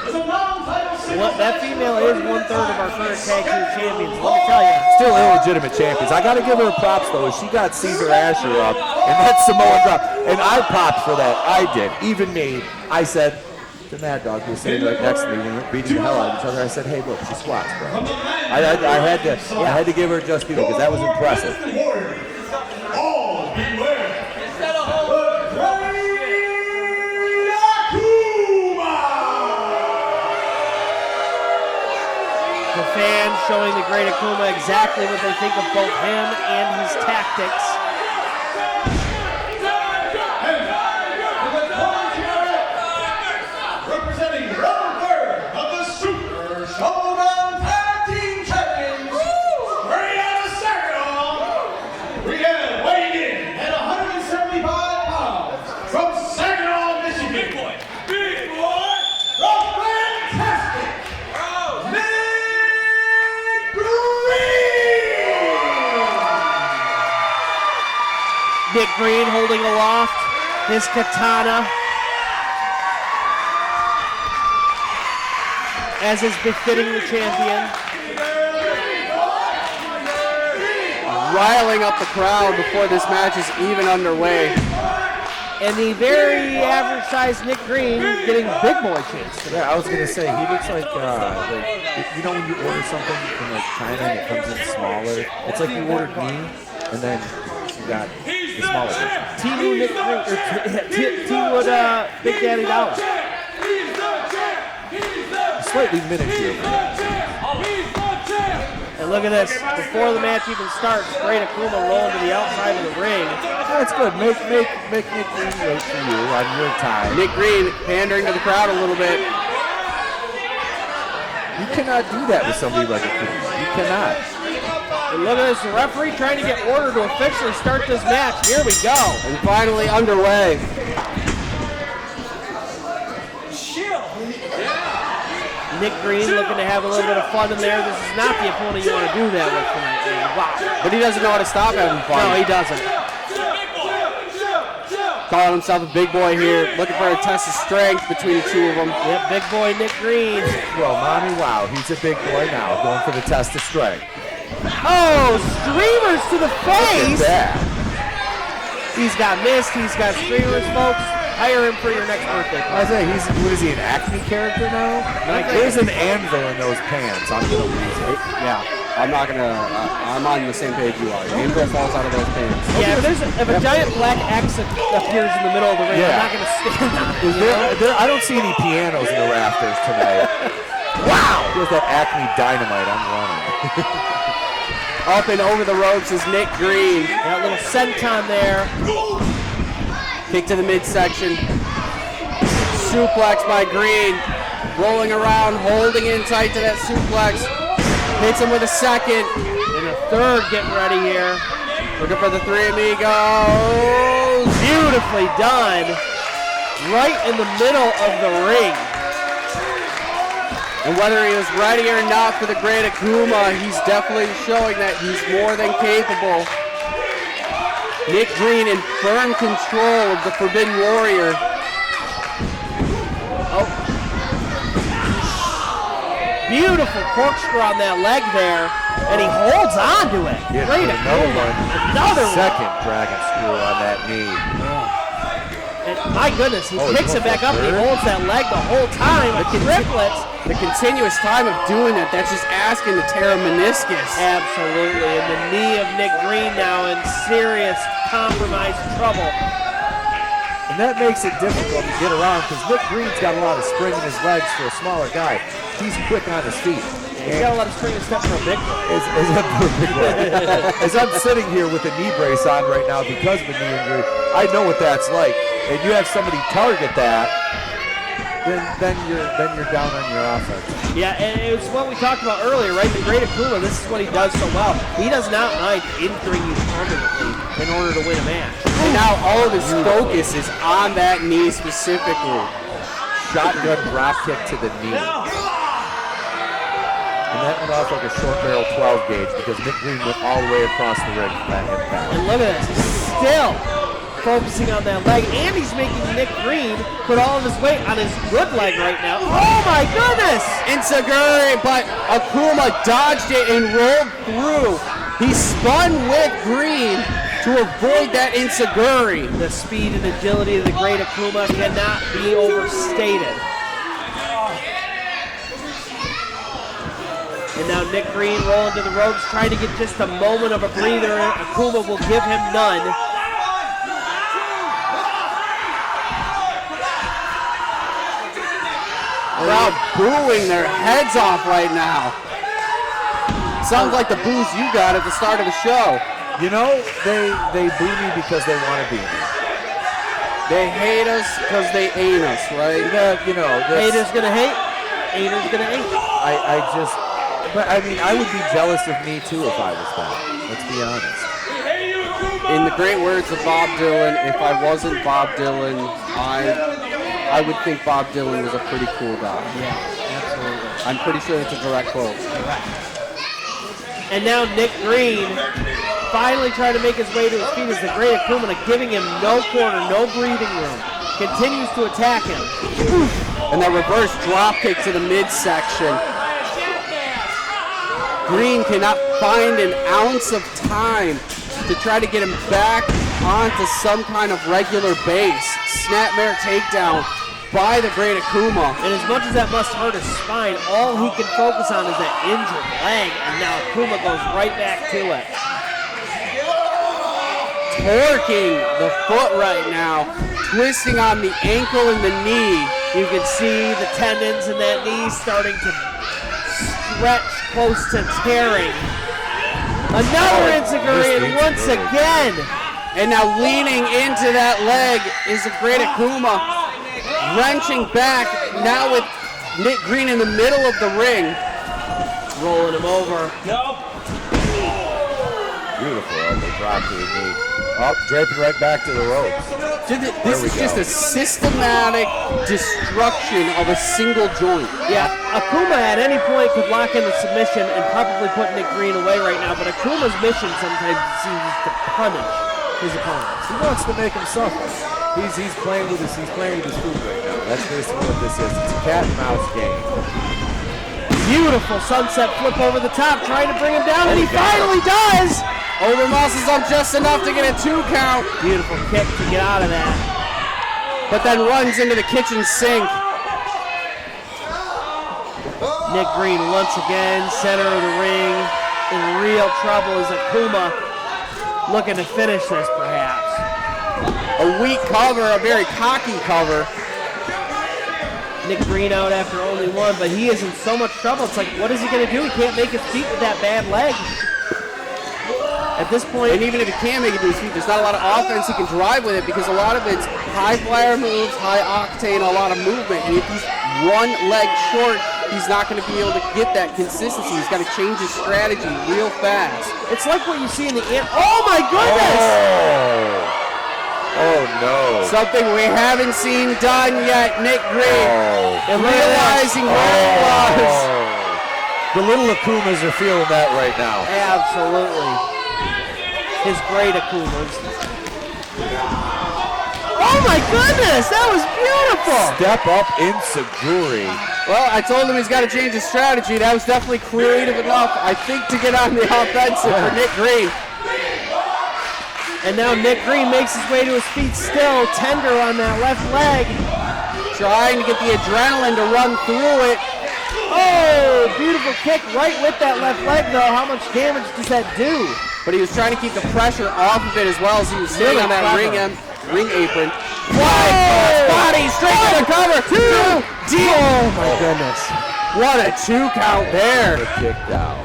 Well, that female is one-third of our current tag team champions. Let me tell you. Still illegitimate champions. I got to give her props, though. She got CESAR ASHUR up, and that Samoan drop. And I popped for that. I did. Even me. I said to Mad Dog, who was sitting right next to me when we were beating the hell out of each other, I said, hey, look, she squats, bro. I had to give her just due because that was impressive. The fans showing the great Akuma exactly what they think of both him and his tactics. Representing round third of the Super Shogun Tag Team Champions, straight out of Saginaw, we have weighing in at 175 pounds from Saginaw, Michigan. Big boy, the fantastic Nick Green holding aloft his katana, as is befitting the champion. Riling up the crowd before this match is even underway. And the very average-sized Nick Green getting big boy chance today. Yeah, I was gonna say he looks like you know when you order something from like China and it comes in smaller. It's like you ordered me and then you got the smaller version. T-Wood Nick Green, or T-Wood Big Daddy Dollar. Slightly miniature. And look at this, before the match even starts, great Akuma rolling to the outside of the ring. That's good. Make Nick Green wait for you on your time. Nick Green pandering to the crowd a little bit. You cannot do that with somebody like Akuma. You cannot. And look at this, the referee trying to get order to officially start this match. Here we go. And finally underway. Nick Green looking to have a little bit of fun in there. This is not the opponent you want to do that with tonight, man. Wow. But he doesn't know how to stop having fun. No, he doesn't. calling himself a big boy here, looking for a test of strength between the two of them. Yep, big boy Nick Green. Well, mommy, wow, he's a big boy now, going for the test of strength. Oh, streamers to the face. Look at that. He's got missed. He's got streamers, folks. Hire him for your next birthday I party. say, what is he, an Acme character now? There's an anvil in those pants. I'm going to lose it. Yeah, I'm not gonna. I'm on the same page you are. Anvil falls out of those pants. Yeah, if a giant black X appears in the middle of the ring, Yeah. I'm not going to stand on it. I don't see any pianos in the rafters tonight. Wow! There's that Acme Dynamite. I'm running. Up and over the ropes is Nick Green. That little senton there. Kick to the midsection. Suplex by Green. Rolling around, holding in tight to that suplex. Hits him with a second. And a third getting ready here. Looking for the Three Amigos. Beautifully done. Right in the middle of the ring. And whether he was ready or not for the Great Akuma, he's definitely showing that he's more than capable. Nick Green in firm control of the Forbidden Warrior. Oh. Beautiful corkscrew on that leg there. And he holds on to it. Yeah, Great another Akuma. one. Another one. Second dragon screw on that knee. And my goodness, he Oh, picks it back up and he third? holds that leg the whole time. A triplet. The continuous time of doing that, that's just asking to tear a meniscus. Absolutely. And the knee of Nick Green now in serious compromised trouble. And that makes it difficult to get around because Nick Green's got a lot of spring in his legs for a smaller guy. He's quick on his feet. He's got a lot of spring and step for a big boy. As I'm sitting here with a knee brace on right now because of a knee injury, I know what that's like. And you have somebody target that, then you're down on your offense. Yeah, and it was what we talked about earlier, right? The Great Akuma, this is what he does so well. He does not mind injuring you permanently in order to win a match. And now all of his focus is on that knee specifically. Shotgun drop kick to the knee. And that went off like a short barrel 12 gauge because Nick Green went all the way across the ring for that impact. And look at this, still focusing on that leg, and he's making Nick Green put all of his weight on his good leg right now. Oh my goodness! Enziguri, but Akuma dodged it and rolled through. He spun with Green to avoid that Enziguri. The speed and agility of the Great Akuma cannot be overstated. And now Nick Green rolling to the ropes, trying to get just a moment of a breather. Akuma will give him none. Crowd booing their heads off right now. Sounds like the boos you got at the start of the show. You know, they boo me because they want to be me. They hate us because they ain't us, right? You know, Haters gonna hate, haters gonna hate. But I mean, I would be jealous of me too if I was that. Let's be honest. In the great words of Bob Dylan, if I wasn't Bob Dylan, I would think Bob Dylan was a pretty cool guy. Yeah, absolutely. I'm pretty sure it's a direct quote. And now Nick Green finally trying to make his way to his feet as the Great Akuma giving him no corner, no breathing room. Continues to attack him. And that reverse drop kick to the midsection. Green cannot find an ounce of time to try to get him back onto some kind of regular base. Snapmare takedown by the Great Akuma. And as much as that must hurt his spine, all he can focus on is that injured leg, and now Akuma goes right back to it. Torquing the foot right now, twisting on the ankle and the knee. You can see the tendons in that knee starting to stretch close to tearing. Another enziguri, and once again. And now leaning into that leg is the Great Akuma, wrenching back, now with Nick Green in the middle of the ring. Rolling him over. Beautiful elbow drop to the knee. Oh, draping right back to the ropes. This is just a systematic destruction of a single joint. Yeah, Akuma at any point could lock in a submission and probably put Nick Green away right now, but Akuma's mission sometimes seems to punish his opponents. He wants to make him suffer. He's playing with his food right now. That's basically what this is. It's a cat and mouse game. Beautiful sunset flip over the top, trying to bring him down, and he finally does! Over muscles up just enough to get a 2 count. Beautiful kick to get out of that. But then runs into the kitchen sink. Nick Green once again, center of the ring. In real trouble is Akuma, looking to finish this perhaps. A weak cover, a very cocky cover. Nick Green out after only 1, but he is in so much trouble. It's like, what is he going to do? He can't make his feet with that bad leg. At this point, and even if he can make it to his feet, there's not a lot of offense he can drive with it because a lot of it's high flyer moves, high octane, a lot of movement. And if he's one leg short, he's not going to be able to get that consistency. He's got to change his strategy real fast. It's like what you see in the oh my goodness! Oh no. Something we haven't seen done yet, Nick Green. And realizing where it was. The little Akumas are feeling that right now. Absolutely. His great Akumas. Oh my goodness, that was beautiful! Step up in Saguri. Well, I told him he's got to change his strategy. That was definitely creative enough, I think, to get on the offensive for Nick Green. And now Nick Green makes his way to his feet still, tender on that left leg. Trying to get the adrenaline to run through it. Oh, beautiful kick right with that left leg, though. How much damage does that do? But he was trying to keep the pressure off of it as well as he was sitting on that ring apron. Body straight to the cover. 2 deal. Oh my goodness. What a 2 count there. Kicked out.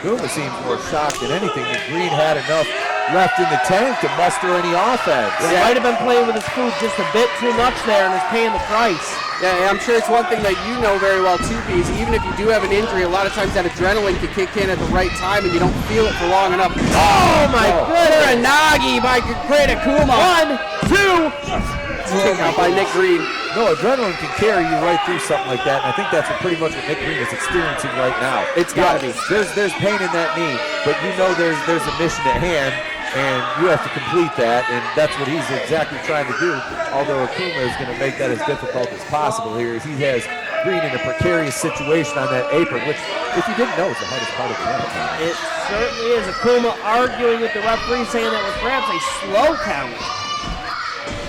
Akuma seems more shocked than anything that Green had enough left in the tank to muster any offense. Yeah, might have been playing with his food just a bit too much there and is paying the price. Yeah, I'm sure it's one thing that you know very well too, because even if you do have an injury, a lot of times that adrenaline can kick in at the right time and you don't feel it for long enough. Oh my goodness! Nagi by Great Akuma. 1, 2. Kick out by Nick Green. No, adrenaline can carry you right through something like that, and I think that's pretty much what Nick Green is experiencing right now. It's got to be. There's pain in that knee, but you know there's a mission at hand, and you have to complete that, and that's what he's exactly trying to do, although Akuma is going to make that as difficult as possible here, as he has Green in a precarious situation on that apron, which, if you didn't know, is the hardest part of the match. It certainly is. Akuma arguing with the referee, saying that was perhaps a slow count.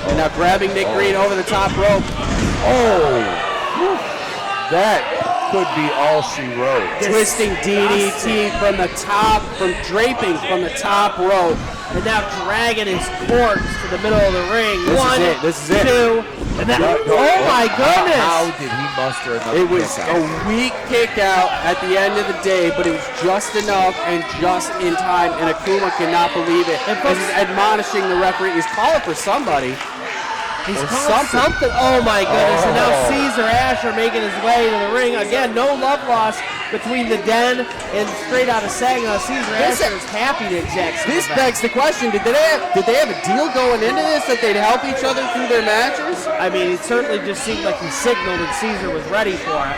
And now grabbing Nick Green over the top rope. Oh, that could be all she wrote. Twisting DDT from the top, draping from the top rope. And now dragging his corpse to the middle of the ring. This is it. 2, and then, oh my goodness! How did he muster another It was a weak kick out at the end of the day, but it was just enough and just in time, and Akuma cannot believe it. And he's admonishing the referee. He's calling for somebody. He's calling something. Oh my goodness. And now CESAR ASHUR making his way to the ring. Again, no love lost between the Den and straight out of Saginaw. CESAR ASHUR is happy to exact. This begs the question, did they have a deal going into this that they'd help each other through their matches? I mean, it certainly just seemed like he signaled and CESAR was ready for it.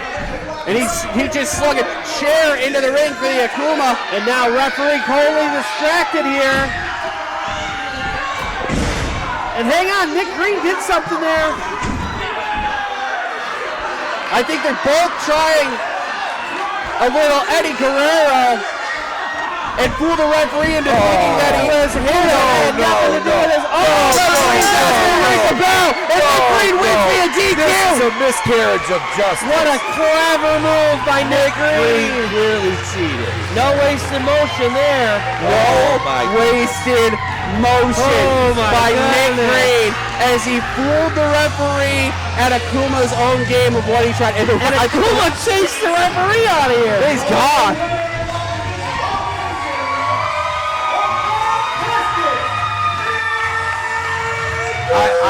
And he just slung a chair into the ring for the Akuma. And now referee Coley distracted here. And hang on, Nick Green did something there. I think they're both trying a little Eddie Guerrero and fool the referee into thinking that he was hit. Nothing to do with this. Referee doesn't ring the bell. And Nick Green wins via DQ. This is a miscarriage of justice. What a clever move by Nick Green. Really cheated. No wasted motion there. No wasted motion by Nick Green as he fooled the referee at Akuma's own game of what he tried. And Akuma chased the referee out of here. He's gone.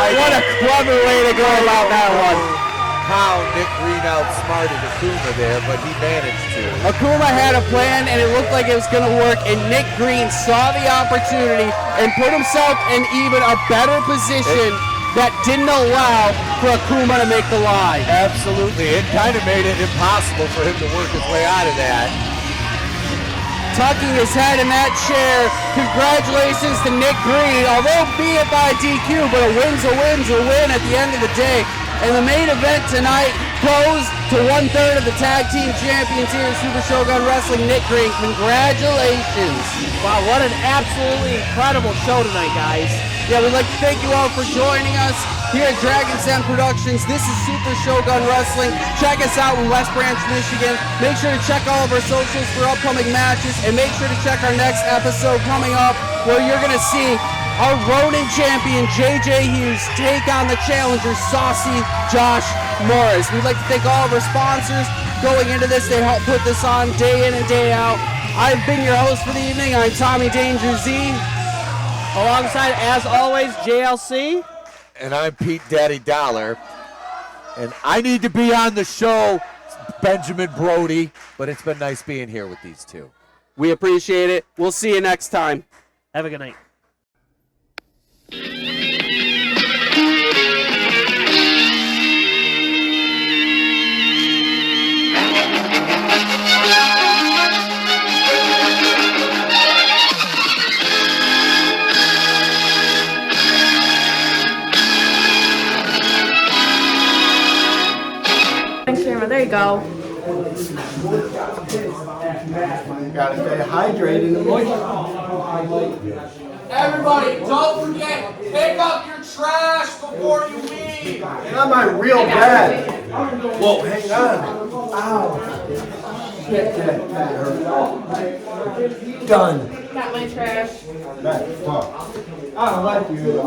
What a clever way to go about that one. How Nick Green outsmarted Akuma there, but he managed to. Akuma had a plan, and it looked like it was going to work, and Nick Green saw the opportunity and put himself in even a better position that didn't allow for Akuma to make the line. Absolutely. It kind of made it impossible for him to work his way out of that. tucking his head in that chair. Congratulations to Nick Green, although be it by DQ, but a win's a win at the end of the day. And the main event tonight goes to 1/3 of the tag team champions here at Super Shogun Wrestling, Nick Green. Congratulations. Wow, what an absolutely incredible show tonight, guys. Yeah, we'd like to thank you all for joining us here at Dragon's Den Productions. This is Super Shogun Wrestling. Check us out in West Branch, Michigan. Make sure to check all of our socials for upcoming matches, and make sure to check our next episode coming up, where you're going to see our Ronin champion, JJ Hughes, take on the challenger, Saucy Josh Morris. We'd like to thank all of our sponsors going into this. They help put this on day in and day out. I've been your host for the evening. I'm Tommy Danger Z. Alongside, as always, JLC. And I'm Pete Daddy Dollar. And I need to be on the show, Benjamin Brody. But it's been nice being here with these two. We appreciate it. We'll see you next time. Have a good night. There you go. Gotta stay hydrated and moist. Everybody, don't forget, pick up your trash before you leave. Not my real bag. Whoa, hang on. Ow. Shit, that hurt. Done. Got my trash. That's tough. I don't like you.